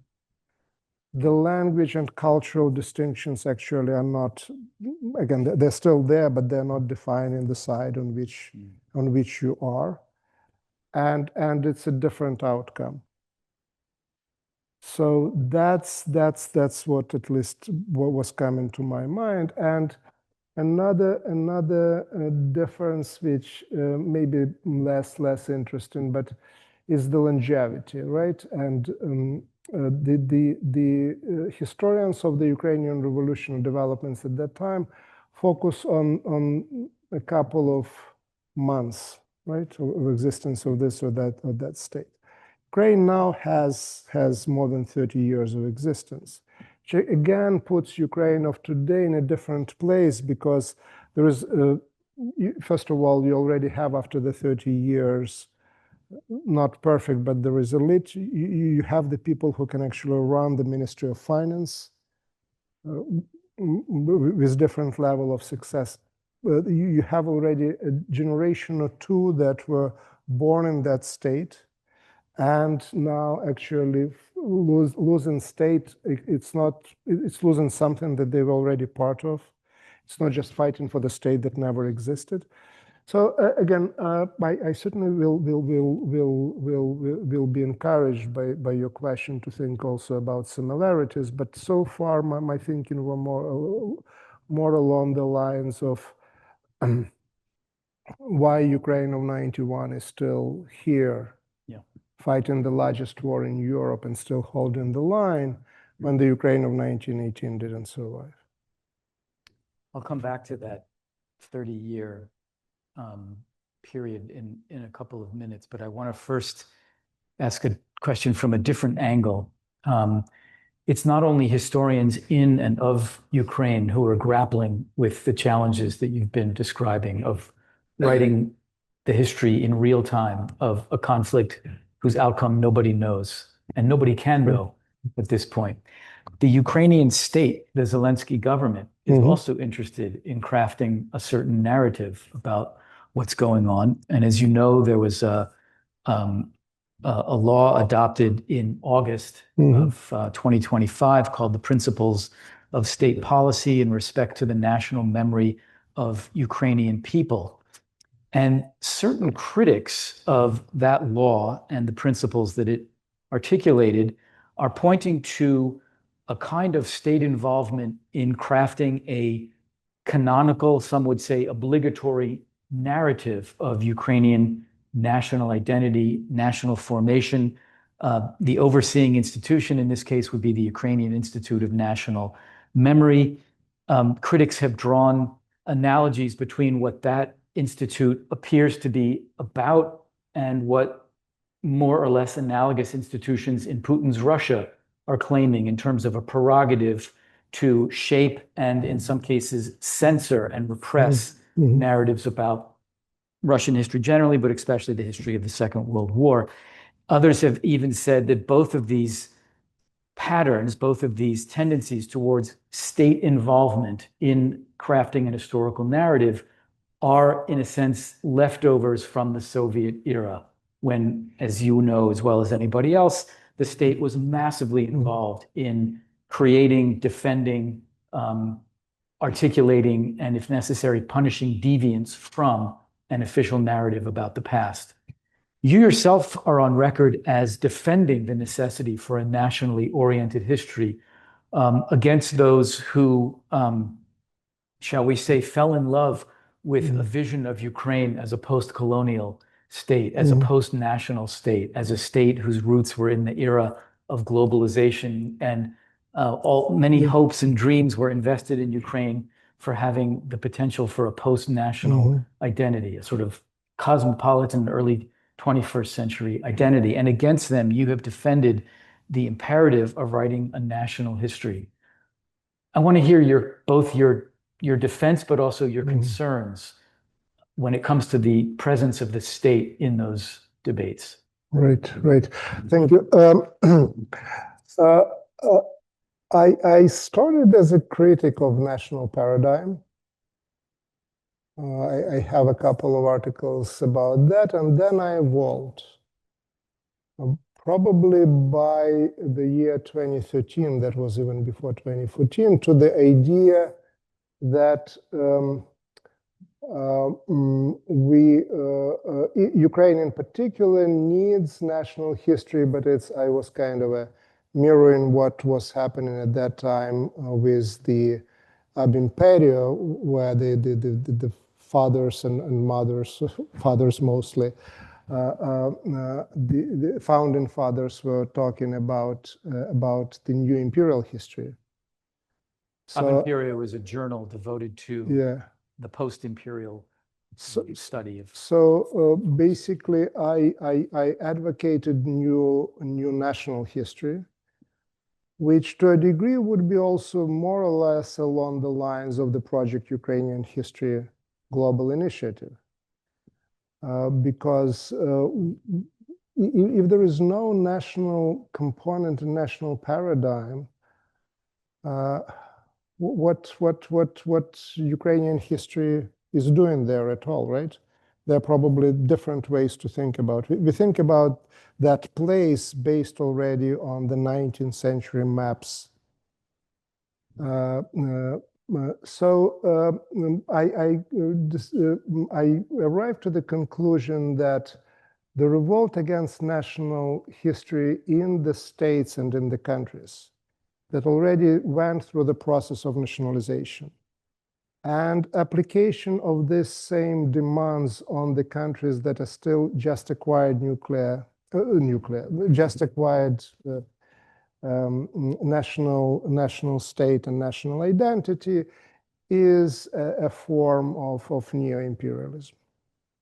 The language and cultural distinctions actually are not, again, they're still there, but they're not defining the side on which you are. And it's a different outcome. So that's what at least what was coming to my mind. And another difference, which may be less interesting, but is the longevity, right? And the historians of the Ukrainian revolution developments at that time focus on a couple of months, right, of existence of this or that state. Ukraine now has more than 30 years of existence, which again puts Ukraine of today in a different place, because there is, first of all, you already have, after the 30 years, not perfect, but there is elite. You have the people who can actually run the Ministry of Finance with different level of success. You have already a generation or two that were born in that state, and now actually losing state, it's losing something that they were already part of. It's not just fighting for the state that never existed. So again, I certainly will be encouraged by your question to think also about similarities. But so far, my thinking were more along the lines of why Ukraine of 91 is still here, fighting the largest war in Europe and still holding the line, when the Ukraine of 1918 didn't survive. I'll come back to that 30-year period in a couple of minutes, but I want to first ask a question from a different angle. It's not only historians in and of Ukraine who are grappling with the challenges that you've been describing, of writing the history in real time of a conflict whose outcome nobody knows and nobody can know at this point. The Ukrainian state, the Zelensky government, is also interested in crafting a certain narrative about what's going on. And as you know, there was a law adopted in August of 2025 called the Principles of State Policy in respect to the national memory of Ukrainian people. And certain critics of that law and the principles that it articulated are pointing to a kind of state involvement in crafting a canonical, some would say obligatory narrative of Ukrainian national identity, national formation. The overseeing institution in this case would be the Ukrainian Institute of National Memory. Critics have drawn analogies between what that institute appears to be about and what more or less analogous institutions in Putin's Russia are claiming in terms of a prerogative to shape and, in some cases, censor and repress narratives about Russian history generally, but especially the history of the Second World War. Others have even said that both of these patterns, both of these tendencies towards state involvement in crafting an historical narrative are, in a sense, leftovers from the Soviet era, when, as you know as well as anybody else, the state was massively involved in creating, defending, articulating, and if necessary, punishing deviance from an official narrative about the past. You yourself are on record as defending the necessity for a nationally oriented history against those who, shall we say, fell in love with a vision of Ukraine as a post-colonial state, as a post-national state, as a state whose roots were in the era of globalization, and many hopes and dreams were invested in Ukraine for having the potential for a post-national identity, a sort of cosmopolitan early 21st century identity. And against them, you have defended the imperative of writing a national history. I want to hear both your defense, but also your concerns when it comes to the presence of the state in those debates. Right. Thank you. I started as a critic of national paradigm. I have a couple of articles about that, and then I evolved. Probably by the year 2013, that was even before 2014, to the idea that Ukraine in particular needs national history, but I was kind of mirroring what was happening at that time with the Imperio, where the fathers and mothers, fathers mostly, the founding fathers were talking about the new imperial history. So, Imperio is a journal devoted to the post-imperial study of. So basically, I advocated new national history, which to a degree would be also more or less along the lines of the Project Ukrainian History Global Initiative. Because if there is no national component and national paradigm, what Ukrainian history is doing there at all, right? There are probably different ways to think about it. We think about that place based already on the 19th century maps. So I arrived to the conclusion that the revolt against national history in the states and in the countries that already went through the process of nationalization and application of this same demands on the countries that are still just acquired just acquired national state and national identity is a form of neo-imperialism.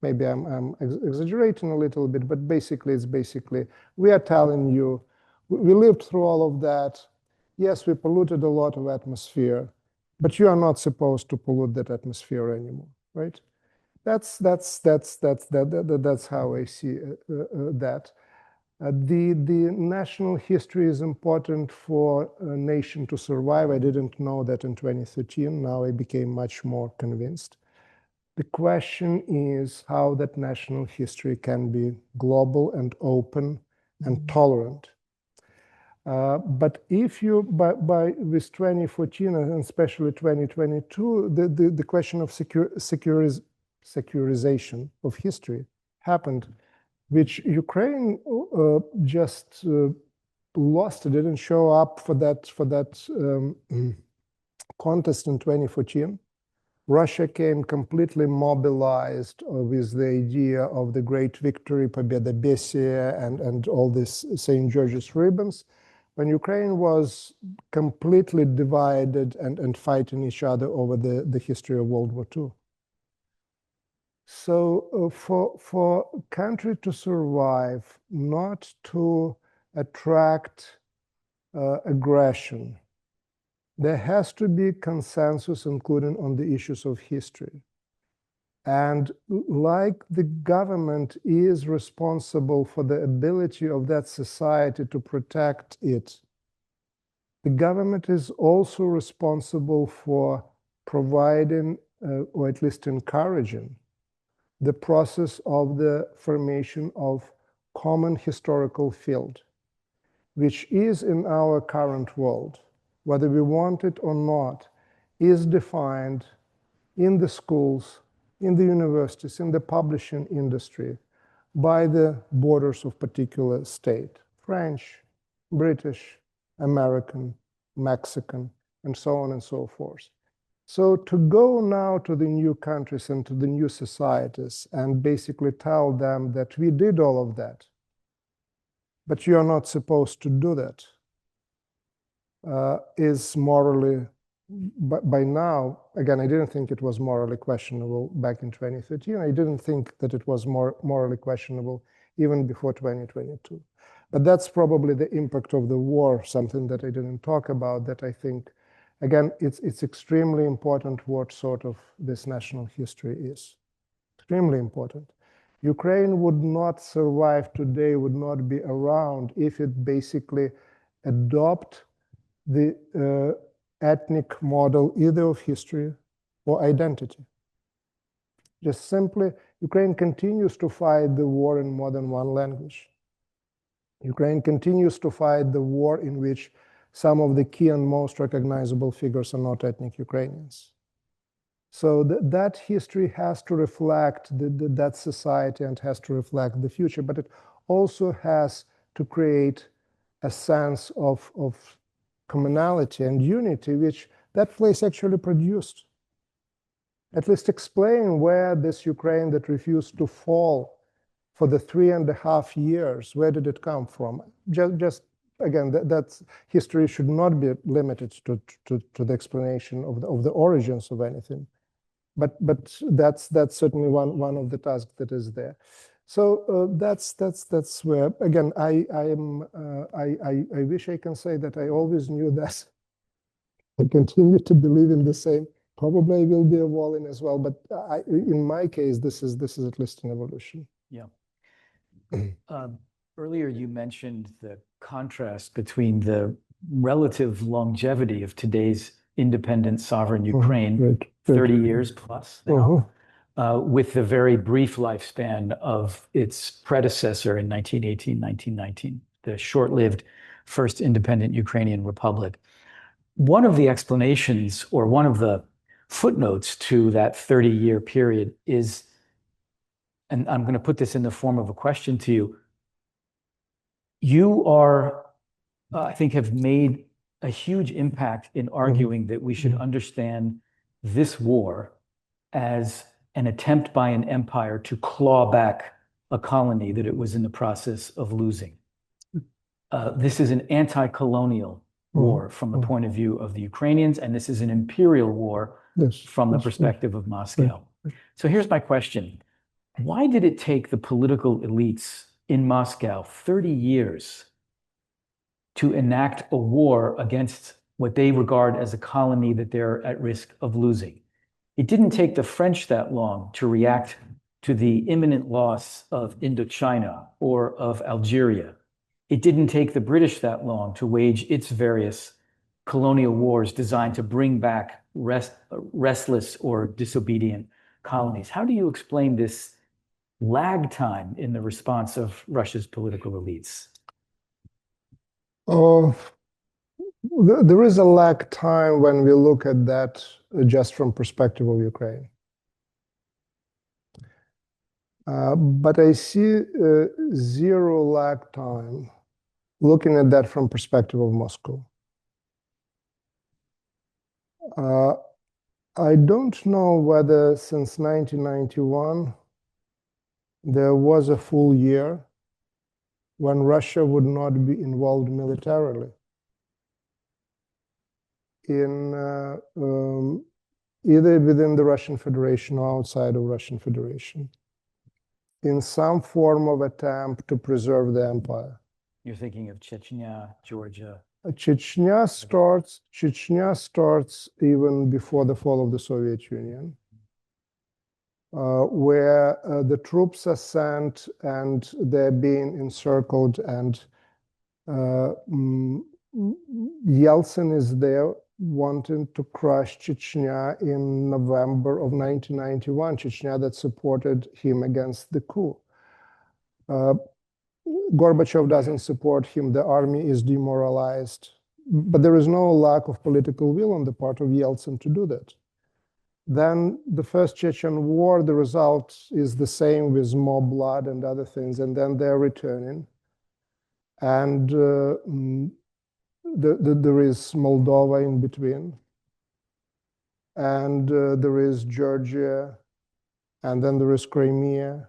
Maybe I'm exaggerating a little bit, but basically we are telling you, we lived through all of that. Yes, we polluted a lot of atmosphere, but you are not supposed to pollute that atmosphere anymore, right? That's how I see that. The national history is important for a nation to survive. I didn't know that in 2013. Now I became much more convinced. The question is how that national history can be global and open and tolerant. But if you, with 2014 and especially 2022, the question of securization of history happened, which Ukraine just lost. It didn't show up for that contest in 2014. Russia came completely mobilized with the idea of the great victory, Победа Bessia, and all this St. George's ribbons, when Ukraine was completely divided and fighting each other over the history of World War II. So for country to survive, not to attract aggression, there has to be consensus, including on the issues of history. And like the government is responsible for the ability of that society to protect it, the government is also responsible for providing, or at least encouraging, the process of the formation of common historical field, which is in our current world, whether we want it or not, is defined in the schools, in the universities, in the publishing industry, by the borders of particular state, French, British, American, Mexican, and so on and so forth. So to go now to the new countries and to the new societies and basically tell them that we did all of that, but you're not supposed to do that, is morally, by now, again, I didn't think it was morally questionable back in 2013. I didn't think that it was morally questionable even before 2022. But that's probably the impact of the war, something that I didn't talk about, that I think, again, it's extremely important what sort of this national history is. Extremely important. Ukraine would not survive today, would not be around if it basically adopt the ethnic model either of history or identity. Just simply, Ukraine continues to fight the war in more than one language. Ukraine continues to fight the war in which some of the key and most recognizable figures are not ethnic Ukrainians. So that history has to reflect that society and has to reflect the future, but it also has to create a sense of commonality and unity, which that place actually produced. At least explain where this Ukraine that refused to fall for the 3.5 years, where did it come from? Just again, that's history should not be limited to the explanation of the origins of anything, but that's certainly one of the tasks that is there. So that's where, again, I wish I can say that I always knew that. I continue to believe in the same. Probably I will be evolving as well, but in my case, this is at least an evolution. Yeah. Earlier, you mentioned the contrast between the relative longevity of today's independent sovereign Ukraine, Right. 30 years plus now, with the very brief lifespan of its predecessor in 1918, 1919, the short-lived first independent Ukrainian republic. One of the explanations, or one of the footnotes to that 30-year period is, and I'm going to put this in the form of a question to you. You are, I think, have made a huge impact in arguing that we should understand this war as an attempt by an empire to claw back a colony that it was in the process of losing. This is an anti-colonial war from the point of view of the Ukrainians, and this is an imperial war from the perspective of Moscow. So here's my question. Why did it take the political elites in Moscow 30 years to enact a war against what they regard as a colony that they're at risk of losing? It didn't take the French that long to react to the imminent loss of Indochina or of Algeria. It didn't take the British that long to wage its various colonial wars designed to bring back restless or disobedient colonies. How do you explain this lag time in the response of Russia's political elites? There is a lag time when we look at that just from perspective of Ukraine. But I see zero lag time looking at that from perspective of Moscow. I don't know whether since 1991 there was a full year when Russia would not be involved militarily in either within the Russian Federation or outside of Russian Federation, in some form of attempt to preserve the empire. You're thinking of Chechnya, Georgia. Chechnya starts even before the fall of the Soviet Union, where the troops are sent and they're being encircled, and Yeltsin is there wanting to crush Chechnya in November of 1991, Chechnya that supported him against the coup. Gorbachev doesn't support him, the army is demoralized, but there is no lack of political will on the part of Yeltsin to do that. Then the first Chechen war, the result is the same with more blood and other things, and then they're returning. And there is Moldova in between, and there is Georgia, and then there is Crimea,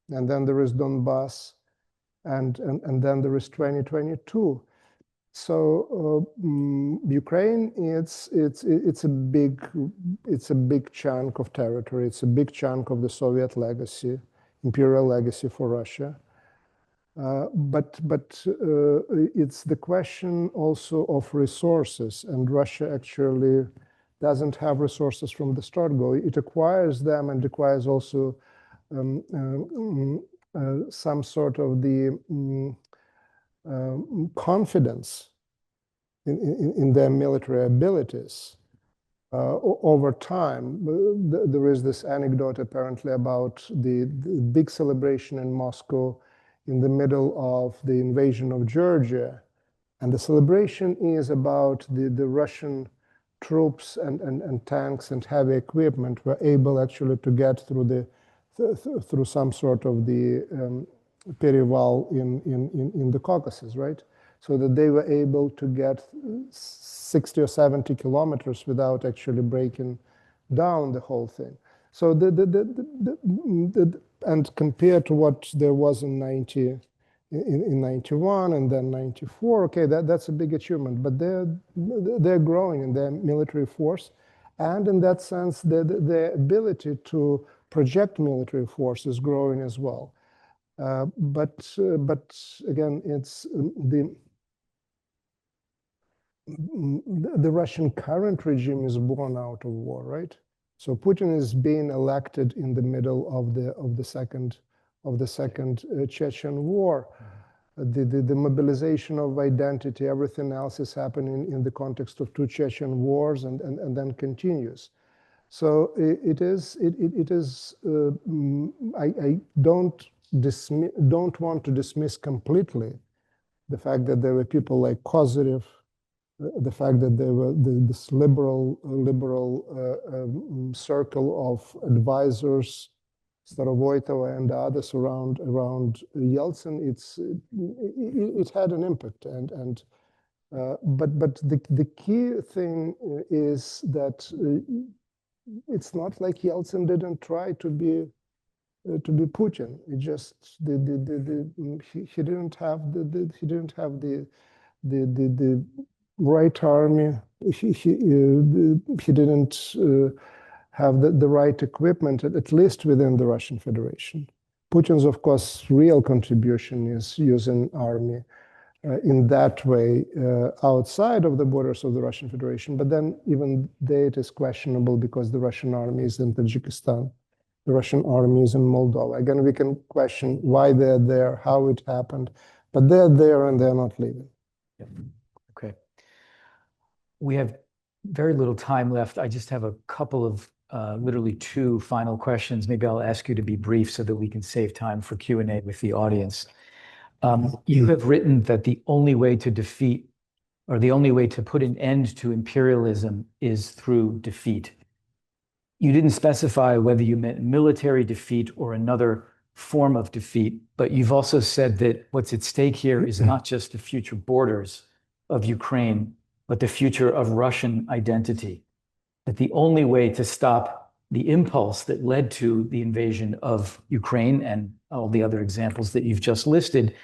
and then there is Donbass, and then there is 2022. So Ukraine, it's a big chunk of territory. It's a big chunk of the Soviet legacy, imperial legacy for Russia. But it's the question also of resources, and Russia actually doesn't have resources from the start go. It acquires them and acquires also some sort of the confidence in their military abilities over time. There is this anecdote apparently about the big celebration in Moscow in the middle of the invasion of Georgia. And the celebration is about the Russian troops and tanks and heavy equipment were able actually to get through through some sort of the Pereval in the Caucasus, right? So that they were able to get 60 or 70 kilometers without actually breaking down the whole thing. So and compared to what there was in 91 and then 94, okay, that's a big achievement, but they're growing in their military force, and in that sense, their ability to project military force is growing as well. But again, it's the Russian current regime is born out of war, right? So Putin is being elected in the middle of the second Chechen war. The mobilization of identity, everything else is happening in the context of two Chechen wars, and then continues. So it is. I don't want to dismiss completely the fact that there were people like Kozyrev, the fact that there were this liberal circle of advisors, Starovoytova and others around Yeltsin. It had an impact, but the key thing is that it's not like Yeltsin didn't try to be Putin. It just he didn't have the right army. He didn't have the right equipment, at least within the Russian Federation. Putin's, of course, real contribution is using army in that way outside of the borders of the Russian Federation. But then even there it is questionable because the Russian army is in Tajikistan. The Russian army is in Moldova. Again, we can question why they're there, how it happened, but they're there and they're not leaving. Yep. Okay. We have very little time left. I just have a couple of literally two final questions. Maybe I'll ask you to be brief so that we can save time for Q&A with the audience. You have written that the only way to defeat, or the only way to put an end to imperialism, is through defeat. You didn't specify whether you meant military defeat or another form of defeat, but you've also said that what's at stake here is not just the future borders of Ukraine, but the future of Russian identity. That the only way to stop the impulse that led to the invasion of Ukraine and all the other examples that you've just listed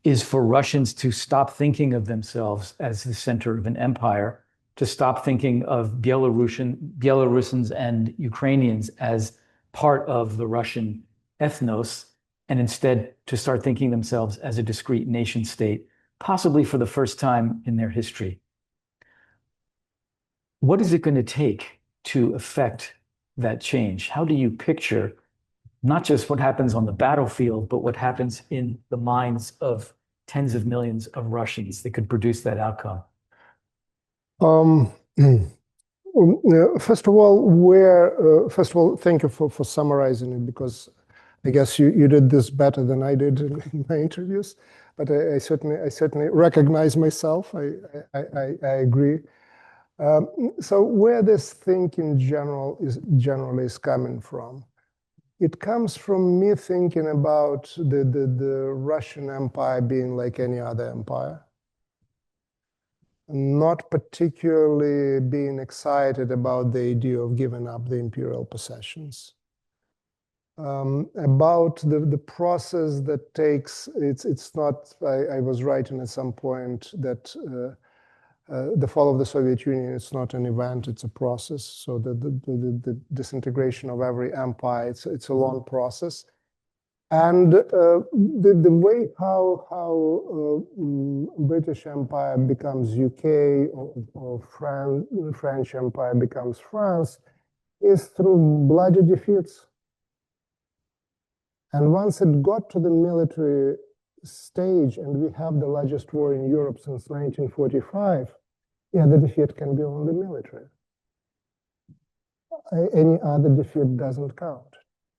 is for Russians to stop thinking of themselves as the center of an empire, to stop thinking of Belarusians and Ukrainians as part of the Russian ethnos, and instead to start thinking themselves as a discrete nation state, possibly for the first time in their history. What is it going to take to effect that change? How do you picture not just what happens on the battlefield, but what happens in the minds of tens of millions of Russians that could produce that outcome? First of all, thank you for summarizing it, because I guess you did this better than I did in my interviews. But I certainly recognize myself. I agree. So where this thinking generally is coming from, it comes from me thinking about the Russian Empire being like any other empire, not particularly being excited about the idea of giving up the imperial possessions. About the process that takes, it's not, I was writing at some point that the fall of the Soviet Union, it's not an event, it's a process. So the disintegration of every empire, it's a long process. And the way how British Empire becomes UK or French Empire becomes France is through bloody defeats. And once it got to the military stage, and we have the largest war in Europe since 1945, yeah, the defeat can be only military. Any other defeat doesn't count,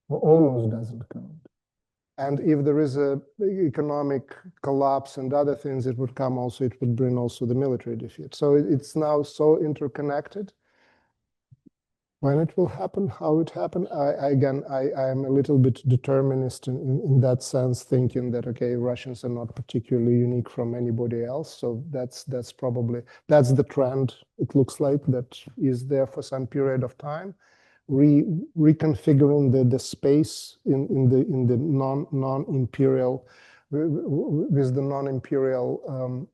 or almost doesn't count. And if there is a economic collapse and other things, it would bring also the military defeat. So it's now so interconnected. When it will happen, how it happened, I am a little bit determinist in that sense, thinking that, okay, Russians are not particularly unique from anybody else. So that's the trend, it looks like, that is there for some period of time. Reconfiguring the space in the non-imperial, with the non-imperial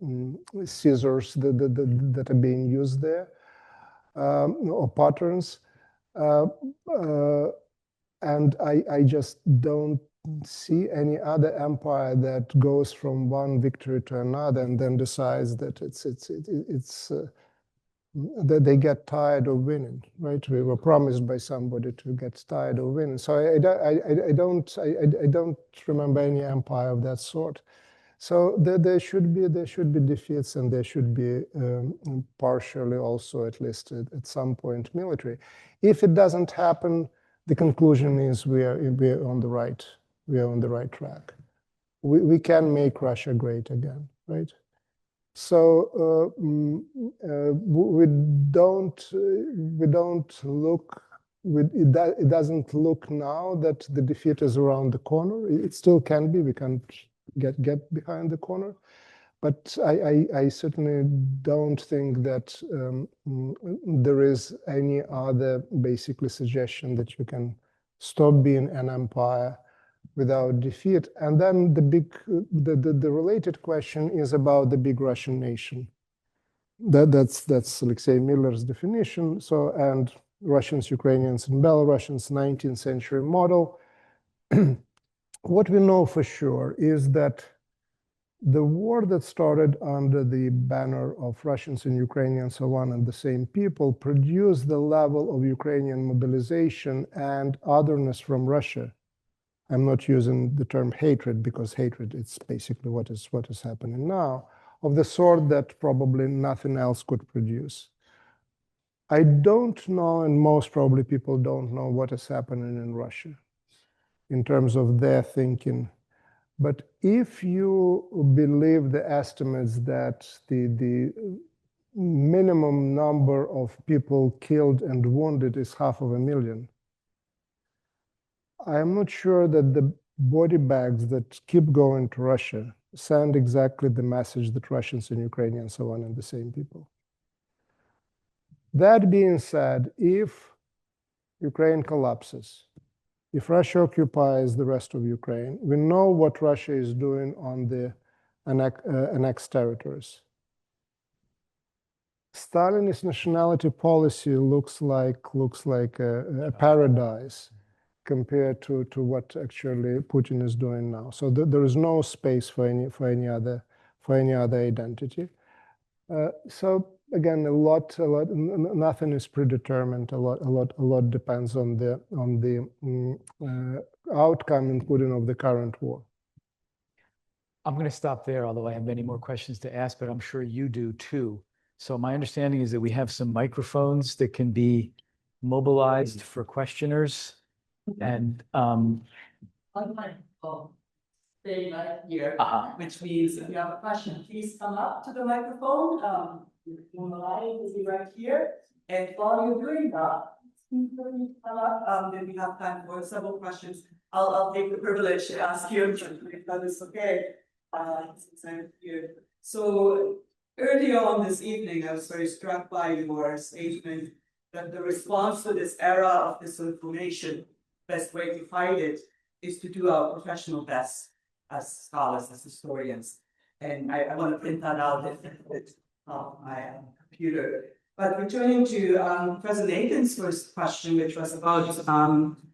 scissors that are being used there, or patterns. And I just don't see any other empire that goes from one victory to another and then decides that that they get tired of winning, right? We were promised by somebody to get tired of winning. So I don't remember any empire of that sort. So there should be defeats, and there should be partially also, at least at some point, military. If it doesn't happen, the conclusion is we are on the right track. We can make Russia great again, right? So we don't look. It doesn't look now that the defeat is around the corner. It still can be. We can't get behind the corner, but I certainly don't think that there is any other basically suggestion that you can stop being an empire without defeat. And then the related question is about the big Russian nation. That's Alexei Miller's definition. So, and Russians, Ukrainians, and Belarusians, 19th century model. What we know for sure is that the war that started under the banner of Russians and Ukrainians, so on, and the same people, produced the level of Ukrainian mobilization and otherness from Russia. I'm not using the term hatred, because hatred, it's basically what is happening now, of the sort that probably nothing else could produce. I don't know, and most probably people don't know, what is happening in Russia in terms of their thinking. But if you believe the estimates that the minimum number of people killed and wounded is 500,000, I am not sure that the body bags that keep going to Russia send exactly the message that Russians and Ukrainians and so on are the same people. That being said, if Ukraine collapses, if Russia occupies the rest of Ukraine, we know what Russia is doing on the annexed territories. Stalinist nationality policy looks like a paradise compared to what actually Putin is doing now. So there is no space for any other identity. So again, nothing is predetermined. A lot depends on the outcome, including of the current war. I'm going to stop there, although I have many more questions to ask, but I'm sure you do too. So my understanding is that we have some microphones that can be mobilized for questioners. And Stay right here, Uh-huh. which means if you have a question, please come up to the microphone. The line will be right here. And while you're doing that, come up. Then we have time for several questions. I'll take the privilege to ask you if that is okay. Since I'm here. So earlier on this evening, I was very struck by your statement that the response to this era of disinformation, best way to fight it, is to do our professional best as scholars, as historians. And I want to print that out with my computer. But returning to President Aiken's first question, which was about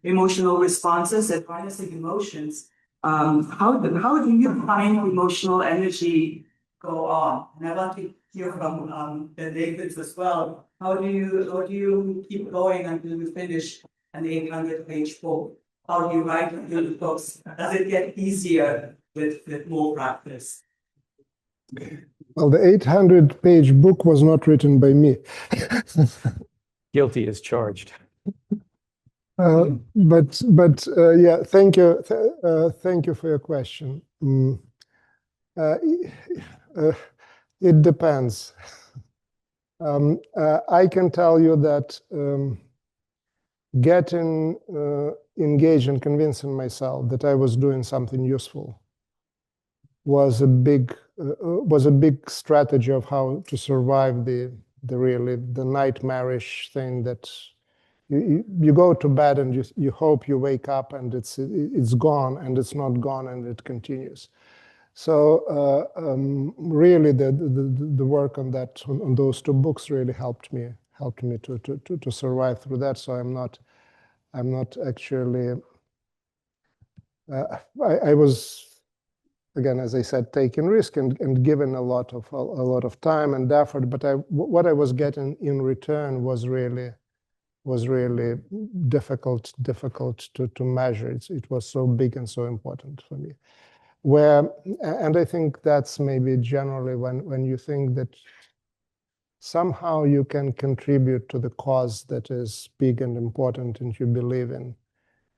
emotional responses and harnessing emotions, how do you find emotional energy go on? And I want to hear from David as well. How do you keep going until you finish an 800-page book? How do you write your books? Does it get easier with more practice? Well, the 800-page book was not written by me. Guilty as charged. But yeah, thank you for your question. It depends. I can tell you that getting engaged and convincing myself that I was doing something useful was a big strategy of how to survive the nightmarish thing that you go to bed and you hope you wake up and it's gone, and it's not gone, and it continues. So really the work on those two books really helped me to survive through that. So I'm not actually I was, again, as I said, taking risk and given a lot of time and effort, but what I was getting in return was really difficult to measure. It was so big and so important for me. And I think that's maybe generally when you think that somehow you can contribute to the cause that is big and important and you believe in,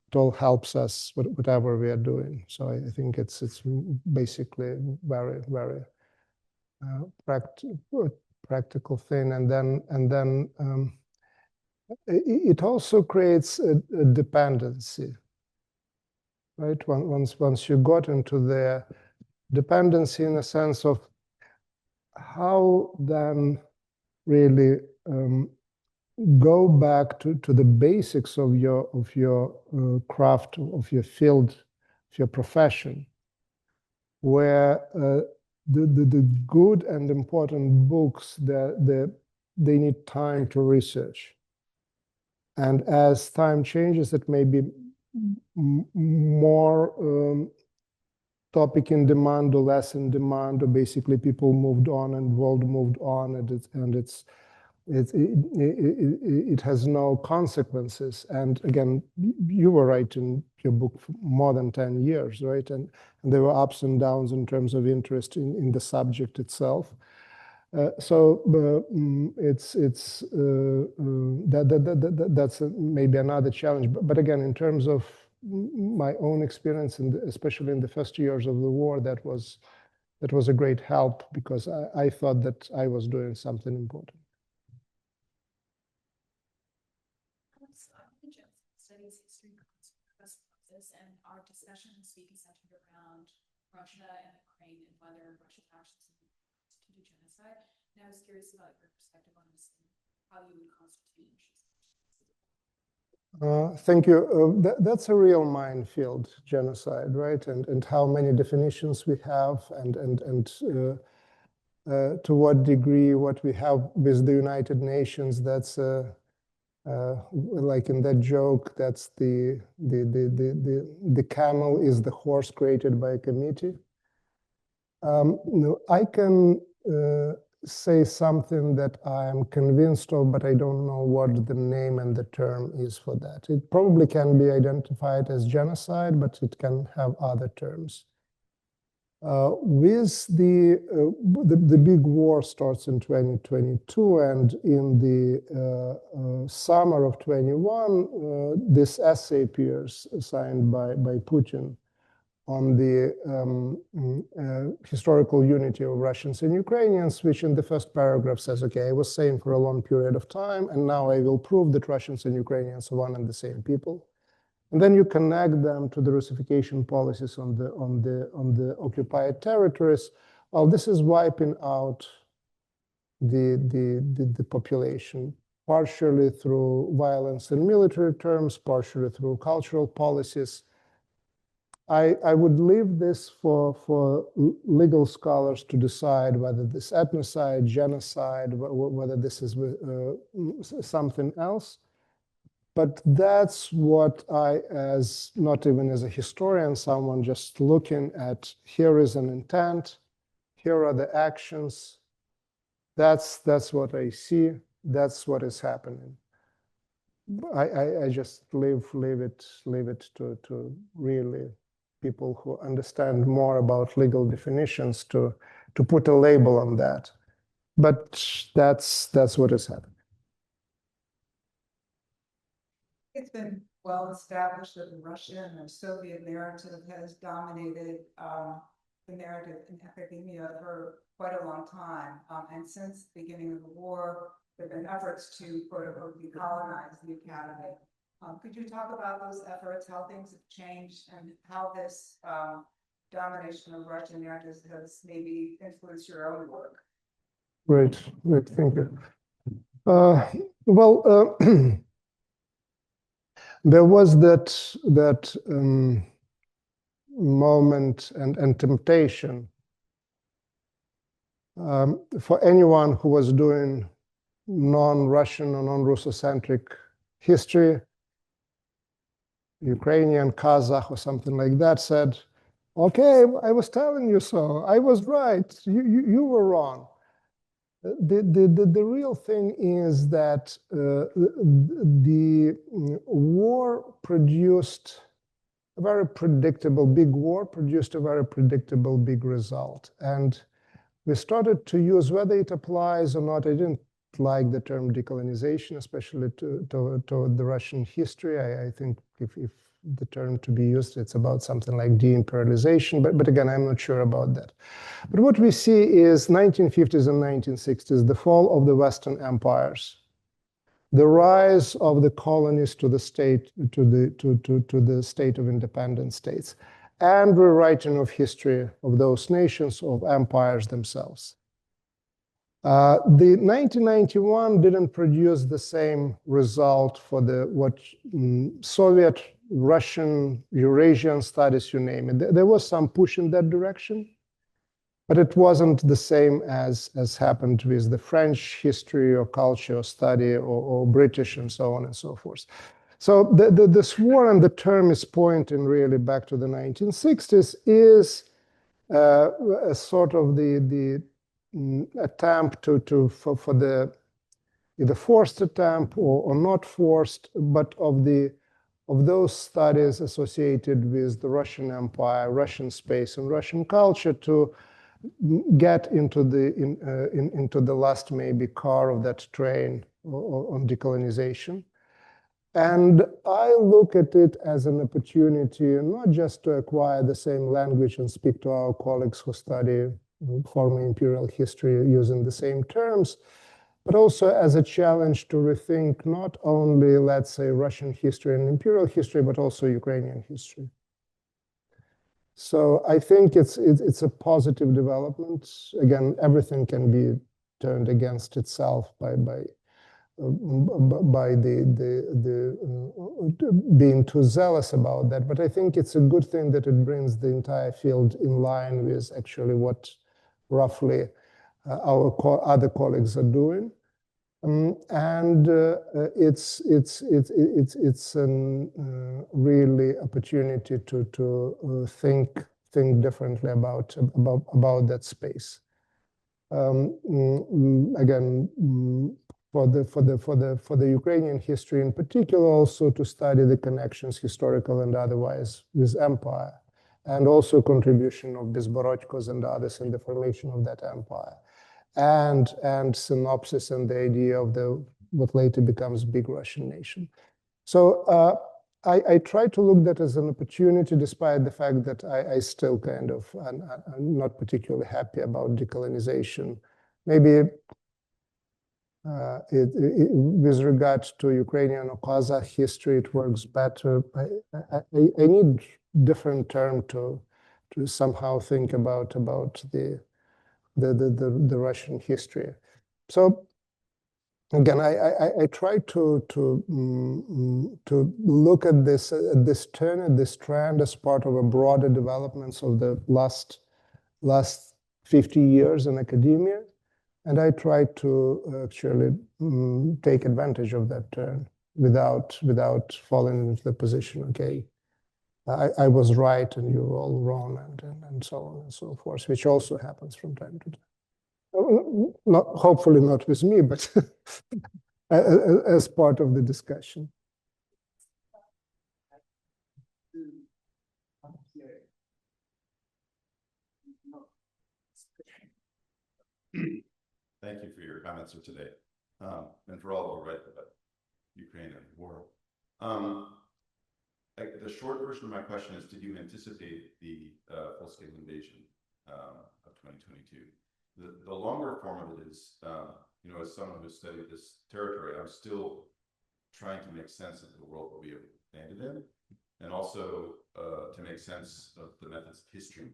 it all helps us whatever we are doing. So I think it's basically very practical thing, and then it also creates a dependency, right? Once you got into the dependency in a sense of how then really go back to the basics of your craft, of your field, of your profession, where the good and important books they need time to research, and as time changes, it may be more topic in demand or less in demand, or basically people moved on and world moved on, and it has no consequences. And again, you were writing your book for more than 10 years, right? And there were ups and downs in terms of interest in the subject itself. So that's maybe another challenge. But again, in terms of my own experience, especially in the first years of the war, that was a great help, because I thought that I was doing something important. analysis, and our discussion this week is centered around Russia and Ukraine and whether Russia's actions constitute genocide. And I was curious about your perspective on this and how you would constitute genocide. Thank you. That's a real minefield, genocide, right? And how many definitions we have, and to what degree what we have with the United Nations. That's like in that joke. That's the camel is the horse created by a committee. No, I can say something that I'm convinced of, but I don't know what the name and the term is for that. It probably can be identified as genocide, but it can have other terms. With the big war starts in 2022, and in the summer of 21, this essay appears signed by Putin on the historical unity of Russians and Ukrainians, which in the first paragraph says, okay, I was saying for a long period of time, and now I will prove that Russians and Ukrainians are one and the same people. And then you connect them to the Russification policies on the occupied territories. Well, this is wiping out the population, partially through violence in military terms, partially through cultural policies. I would leave this for legal scholars to decide whether this ethnocide, genocide, whether this is something else. But that's what I, as not even as a historian, someone just looking at, here is an intent, here are the actions. That's what I see. That's what is happening. I just leave it to really people who understand more about legal definitions to put a label on that. But that's what is happening. It's been well established that the Russian or Soviet narrative has dominated the narrative in academia for quite a long time. And since the beginning of the war, there have been efforts to quote unquote decolonize the academy. Could you talk about those efforts, how things have changed, and how this domination of Russian narratives has maybe influenced your own work? Great, thank you. There was that moment and temptation for anyone who was doing non-Russian or non-Russo-centric history, Ukrainian, Kazakh, or something like that, said, okay, I was telling you so. I was right. You were wrong. The real thing is that the war produced a very predictable, big war produced a very predictable, big result. And we started to use, whether it applies or not, I didn't like the term decolonization, especially to the Russian history. I think if the term to be used, it's about something like de-imperialization, but again, I'm not sure about that. But what we see is 1950s and 1960s, the fall of the Western empires, the rise of the colonies to the state, to the state of independent states, and rewriting of history of those nations, of empires themselves. The 1991 didn't produce the same result for the Soviet, Russian, Eurasian studies, you name it. There was some push in that direction, but it wasn't the same as happened with the French history or culture study or British and so on and so forth. So this war, and the term is pointing really back to the 1960s, is a sort of the attempt for the either forced attempt or not forced, but of those studies associated with the Russian Empire, Russian space, and Russian culture to get into the last maybe car of that train on decolonization. And I look at it as an opportunity not just to acquire the same language and speak to our colleagues who study former imperial history using the same terms, but also as a challenge to rethink not only, let's say, Russian history and imperial history, but also Ukrainian history. So I think it's a positive development. Again, everything can be turned against itself by being too zealous about that. But I think it's a good thing that it brings the entire field in line with actually what roughly our other colleagues are doing. And it's really opportunity to think differently about that space. Again, for the Ukrainian history in particular, also to study the connections, historical and otherwise, with empire, and also contribution of Bezborodkos and others in the formation of that empire, and synopsis and the idea of what later becomes big Russian nation. So I try to look at that as an opportunity, despite the fact that I still kind of I'm not particularly happy about decolonization. Maybe with regard to Ukrainian or Kazakh history, it works better. I need different term to somehow think about the Russian history. So again, I try to look at this turn, at this trend as part of a broader developments of the last 50 years in academia, and I try to actually take advantage of that turn without falling into the position, okay, I was right and you're all wrong, and so on and so forth, which also happens from time to time. Hopefully not with me, but as part of the discussion. Thank you for your comments of today, and for all who write about Ukraine and the war. The short version of my question is: did you anticipate the full-scale invasion of 2022? The longer form of it is, as someone who studied this territory, I'm still trying to make sense of the world that we have landed in, and also to make sense of the methods of history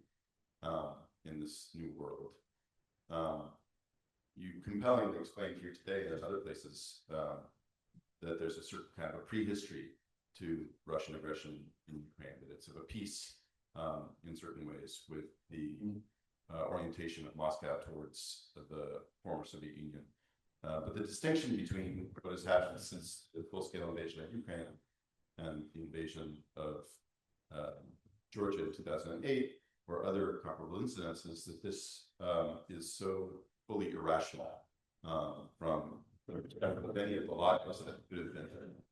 in this new world. You compellingly explained here today and in other places that there's a certain kind of a prehistory to Russian aggression in Ukraine, that it's of a piece in certain ways with the orientation of Moscow towards the former Soviet Union. But the distinction between what has happened since the full-scale invasion of Ukraine and the invasion of Georgia in 2008, or other comparable incidents, is that this is so fully irrational from the perspective of any of the logics that could have been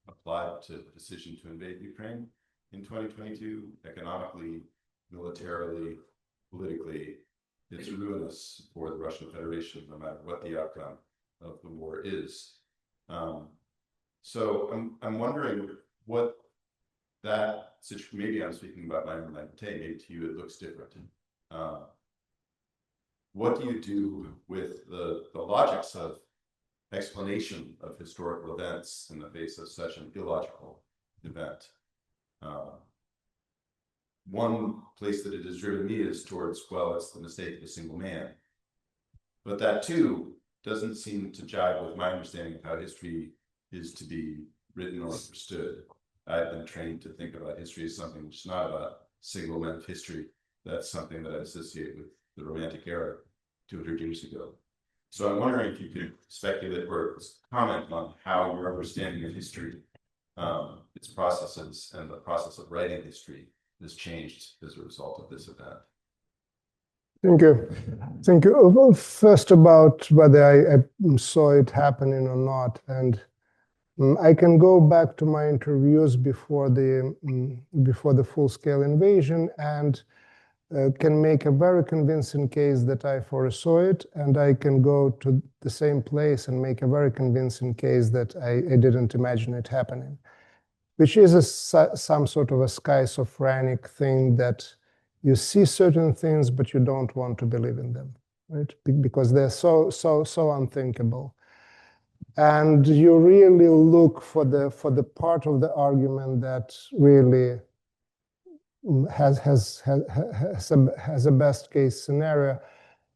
applied to the decision to invade Ukraine in 2022, economically, militarily, politically. It's ruinous for the Russian Federation, no matter what the outcome of the war is. So I'm wondering what that situation, maybe I'm speaking about my own naivete, maybe to you it looks different. What do you do with the logics of explanation of historical events in the face of such an illogical event? One place that it has driven me is towards, well, it's the mistake of a single man. But that too doesn't seem to jive with my understanding of how history is to be written or understood. I've been trained to think about history as something which is not about single men of history. That's something that I associate with the Romantic era 200 years ago. So I'm wondering if you could speculate or comment on how your understanding of history, its processes, and the process of writing history has changed as a result of this event. Thank you. Thank you. Well, first, about whether I saw it happening or not, and I can go back to my interviews before the full-scale invasion, and can make a very convincing case that I foresaw it, and I can go to the same place and make a very convincing case that I didn't imagine it happening, which is some sort of a schizophrenic thing that you see certain things, but you don't want to believe in them, right? Because they're so unthinkable. And you really look for the part of the argument that really has a best case scenario.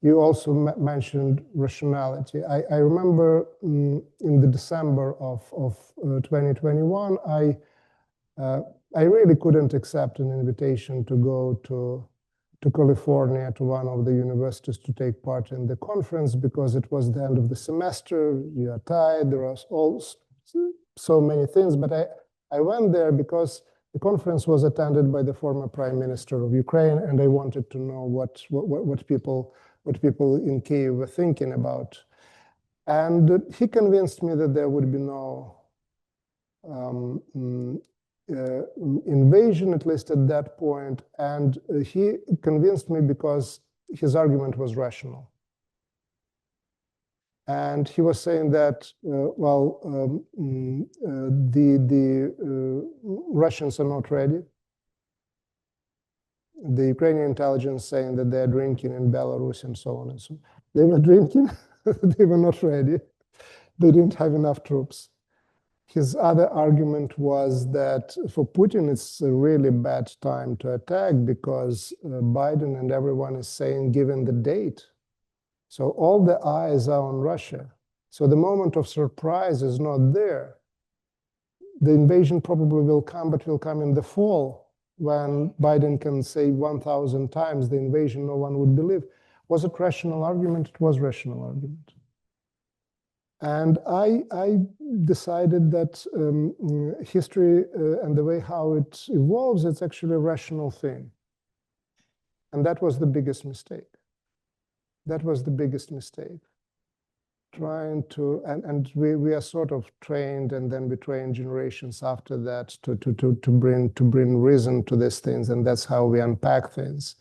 You also mentioned rationality. I remember in the December of 2021, I really couldn't accept an invitation to go to California, to one of the universities, to take part in the conference, because it was the end of the semester, you are tired, there are all so many things. But I went there because the conference was attended by the former Prime Minister of Ukraine, and I wanted to know what people in Kyiv were thinking about. And he convinced me that there would be no invasion, at least at that point. And he convinced me because his argument was rational. And he was saying that, the Russians are not ready. The Ukrainian intelligence saying that they're drinking in Belarus and so on and so on. They were drinking, they were not ready. They didn't have enough troops. His other argument was that for Putin, it's a really bad time to attack because Biden and everyone is saying, given the date. So all the eyes are on Russia. So the moment of surprise is not there. The invasion probably will come, but will come in the fall when Biden can say 1,000 times the invasion, no one would believe. Was it rational argument? It was rational argument. And I decided that history and the way how it evolves, it's actually a rational thing. And that was the biggest mistake. That was the biggest mistake. Trying to, and we are sort of trained, and then we train generations after that to bring reason to these things, and that's how we unpack things.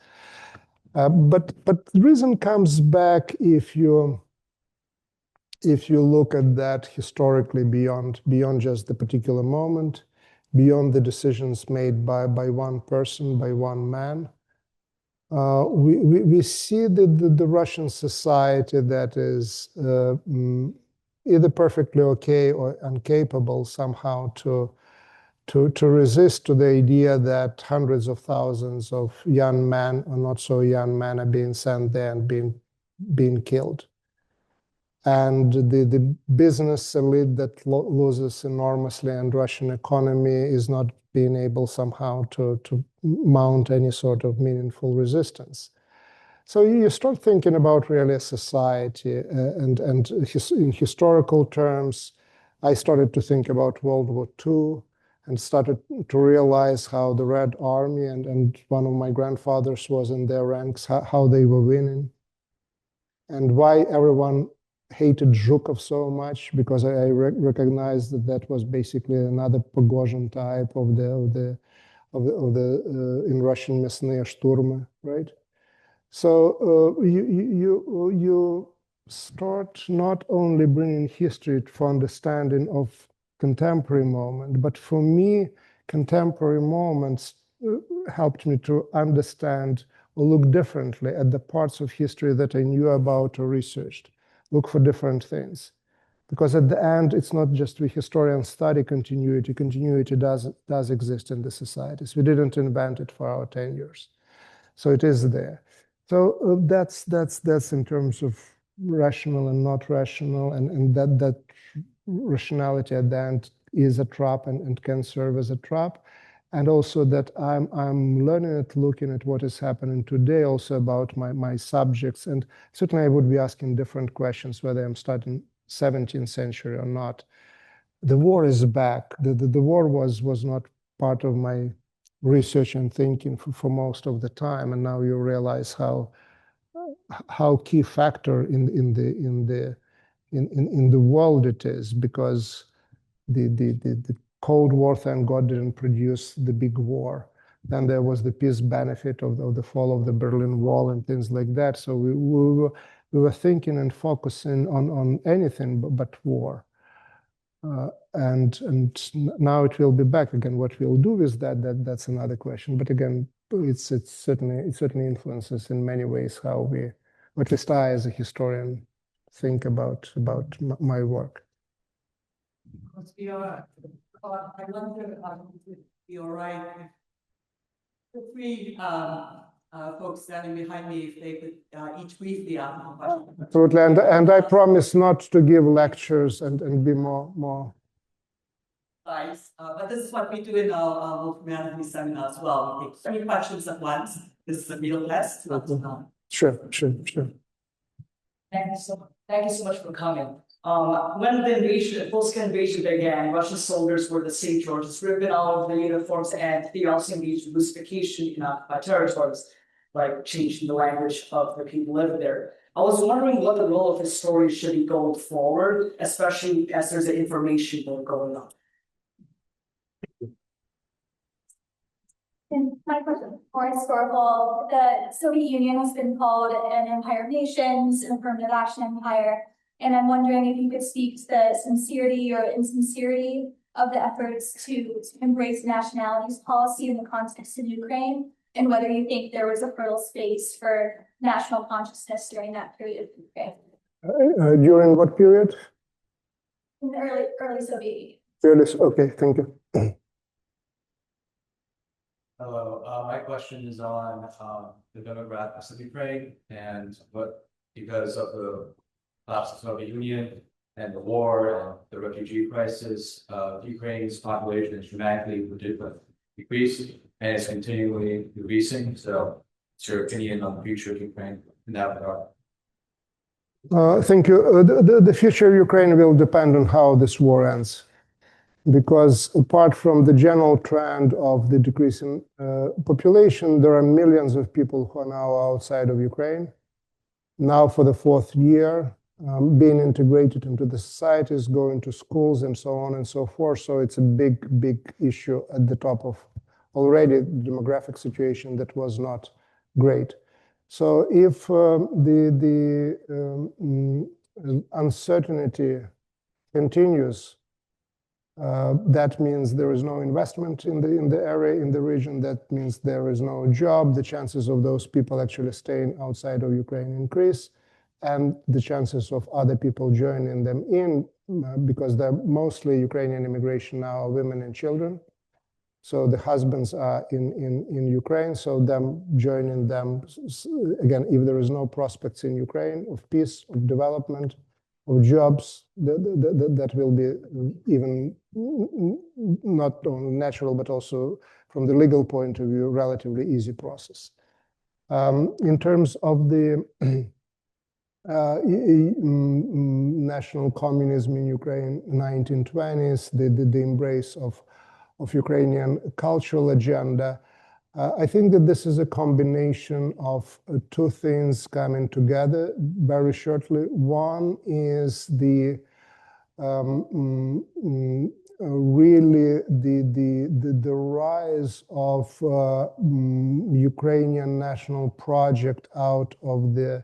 But reason comes back if you look at that historically beyond just the particular moment, beyond the decisions made by one person, by one man. We see the Russian society that is either perfectly okay or incapable somehow to resist to the idea that hundreds of thousands of young men or not so young men are being sent there and being killed. And the business elite that loses enormously, and Russian economy is not being able somehow to mount any sort of meaningful resistance. So you start thinking about really a society, and in historical terms, I started to think about World War II and started to realize how the Red Army, and one of my grandfathers was in their ranks, how they were winning, and why everyone hated Zhukov so much, because I recognized that was basically another Prigozhin type of the in Russian Мясные штурмы, right? So you start not only bringing history for understanding of contemporary moment, but for me, contemporary moments helped me to understand or look differently at the parts of history that I knew about or researched. Look for different things. Because at the end, it's not just we historians study continuity. Continuity does exist in the societies. We didn't invent it for our tenures. So it is there. So that's in terms of rational and not rational, and that rationality at the end is a trap and can serve as a trap. And also that I'm learning it, looking at what is happening today, also about my subjects. And certainly I would be asking different questions, whether I'm studying 17th century or not. The war is back. The war was not part of my research and thinking for most of the time. And now you realize how key factor in the world it is, because the Cold War, thank God, didn't produce the big war. Then there was the peace benefit of the fall of the Berlin Wall and things like that. So we were thinking and focusing on anything but war. And now it will be back again. What we'll do with that's another question. But again, it certainly influences in many ways how we, at least I as a historian, think about my work. Because we are, I wonder, if you're right, if the three folks standing behind me, if they could each briefly ask a question. Absolutely, and I promise not to give lectures and be more. Nice. But this is what we do in our humanities seminar as well. We take 3 questions at once. This is a real test. But, Sure. Thank you so much for coming. When the invasion, full-scale invasion began, Russian soldiers wore the St. George's ribbon all over their uniforms, and they also engaged in Russification in occupied territories, like changing the language of the people living there. I was wondering what the role of historians should be going forward, especially as there's an information war going on. And my question, more historical, the Soviet Union has been called an empire of nations, an affirmative action empire. And I'm wondering if you could speak to the sincerity or insincerity of the efforts to embrace nationalities policy in the context of Ukraine, and whether you think there was a fertile space for national consciousness during that period of Ukraine. During what period? In the early Soviet Union. Okay, thank you. Hello, my question is on the demographics of Ukraine and what, because of the collapse of the Soviet Union and the war and the refugee crisis, Ukraine's population is dramatically decreased and it's continually decreasing. So, what's your opinion on the future of Ukraine in that regard? Thank you. The future of Ukraine will depend on how this war ends. Because apart from the general trend of the decreasing population, there are millions of people who are now outside of Ukraine. Now for the 4th year, being integrated into the societies, going to schools and so on and so forth. So it's a big issue at the top of already the demographic situation that was not great. So if the uncertainty continues, that means there is no investment in the area, in the region. That means there is no job. The chances of those people actually staying outside of Ukraine increase, and the chances of other people joining them in, because they're mostly Ukrainian immigration now, are women and children. So the husbands are in Ukraine, so them joining them, again, if there is no prospects in Ukraine of peace, of development, of jobs, that will be even not only natural, but also from the legal point of view, relatively easy process. In terms of the national communism in Ukraine, 1920s, the embrace of Ukrainian cultural agenda, I think that this is a combination of 2 things coming together very shortly. One is the really the rise of Ukrainian national project out of the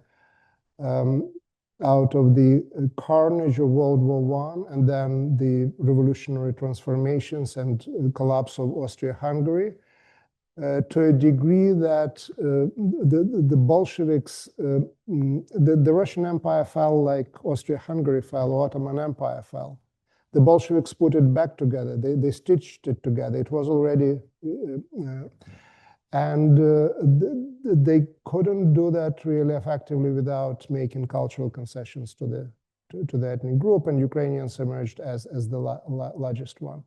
carnage of World War I, and then the revolutionary transformations and collapse of Austria-Hungary. To a degree that the Bolsheviks, the Russian Empire fell like Austria-Hungary fell, Ottoman Empire fell. The Bolsheviks put it back together. They stitched it together. It was already, and they couldn't do that really effectively without making cultural concessions to the ethnic group, and Ukrainians emerged as the largest one.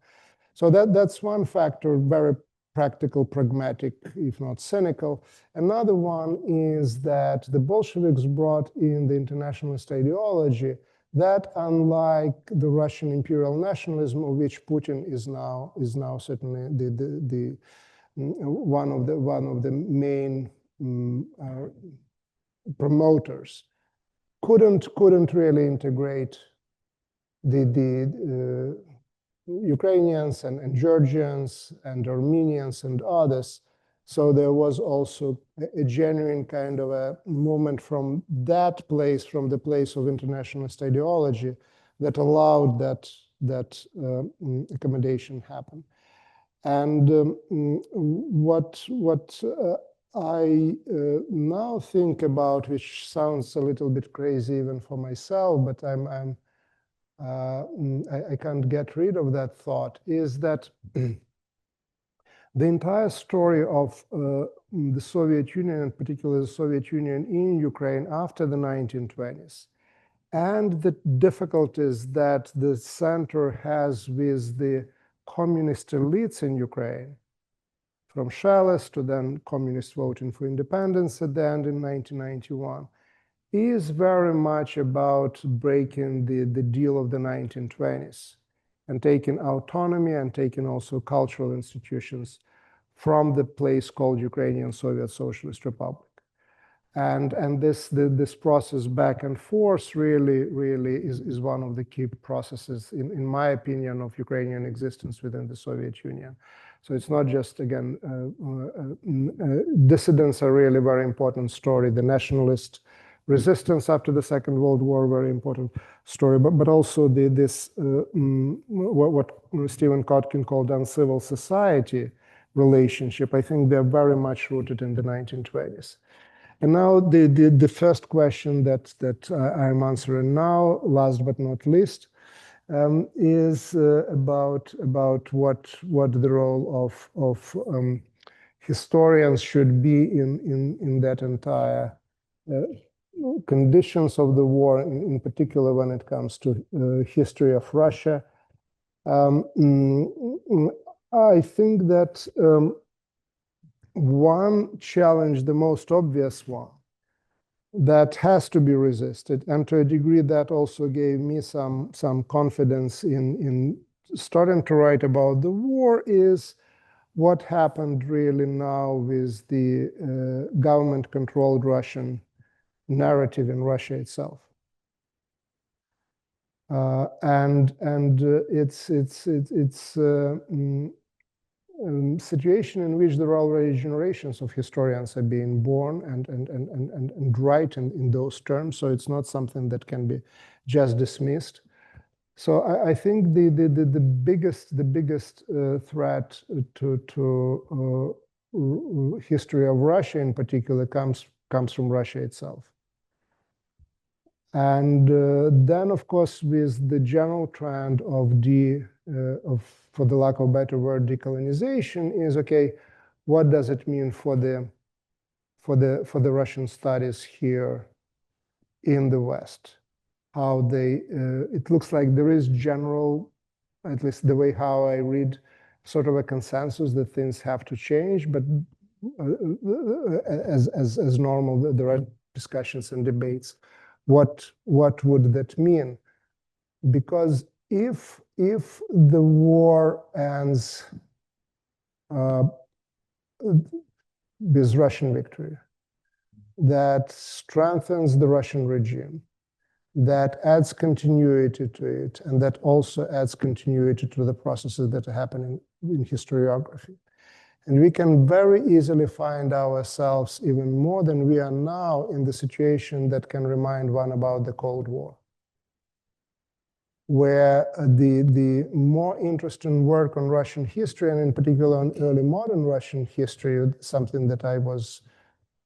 So that's one factor, very practical, pragmatic, if not cynical. Another one is that the Bolsheviks brought in the internationalist ideology that, unlike the Russian imperial nationalism, of which Putin is now certainly the one of the main promoters, couldn't really integrate the Ukrainians and Georgians and Armenians and others. So there was also a genuine kind of a movement from that place, from the place of internationalist ideology, that allowed that accommodation happen. And what I now think about, which sounds a little bit crazy even for myself, but I'm I can't get rid of that thought, is that the entire story of the Soviet Union, and particularly the Soviet Union in Ukraine after the 1920s, and the difficulties that the center has with the communist elites in Ukraine, from Shalys to then communists voting for independence at the end in 1991, is very much about breaking the deal of the 1920s and taking autonomy and taking also cultural institutions from the place called Ukrainian Soviet Socialist Republic. And this process back and forth really is one of the key processes, in my opinion, of Ukrainian existence within the Soviet Union. So it's not just, again, dissidents are really very important story. The nationalist resistance after the Second World War, very important story, but also what Stephen Kotkin called uncivil society relationship. I think they're very much rooted in the 1920s. And now the first question that I'm answering now, last but not least, is about what the role of historians should be in that entire conditions of the war, in particular when it comes to history of Russia. I think that one challenge, the most obvious one, that has to be resisted, and to a degree that also gave me some confidence in starting to write about the war, is what happened really now with the government-controlled Russian narrative in Russia itself. Situation in which there are already generations of historians are being born and write in those terms. So it's not something that can be just dismissed. So I think the biggest threat to history of Russia in particular comes from Russia itself. And then, of course, with the general trend of for the lack of a better word, decolonization, is okay, what does it mean for the Russian studies here in the West? How they, it looks like there is general, at least the way how I read, sort of a consensus that things have to change, but as normal, there are discussions and debates. What would that mean? Because if the war ends with Russian victory, that strengthens the Russian regime, that adds continuity to it, and that also adds continuity to the processes that are happening in historiography. And we can very easily find ourselves, even more than we are now, in the situation that can remind one about the Cold War, where the more interesting work on Russian history, and in particular on early modern Russian history, something that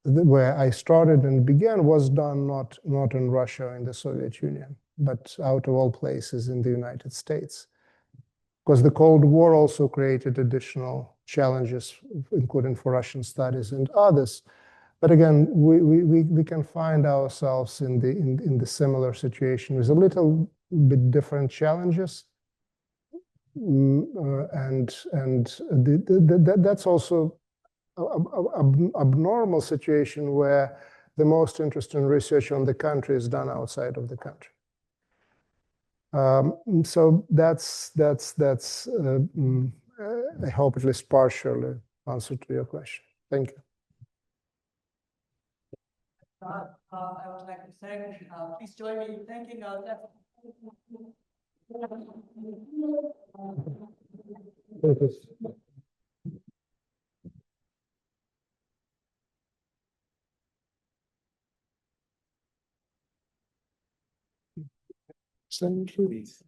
where I started and began, was done not in Russia or in the Soviet Union, but out of all places in the United States. Because the Cold War also created additional challenges, including for Russian studies and others. But again, we can find ourselves in the similar situation with a little bit different challenges, that's also an abnormal situation where the most interesting research on the country is done outside of the country. So that's I hope at least partially answer to your question. Thank you. I would like to thank, please join me in thanking our Thank you.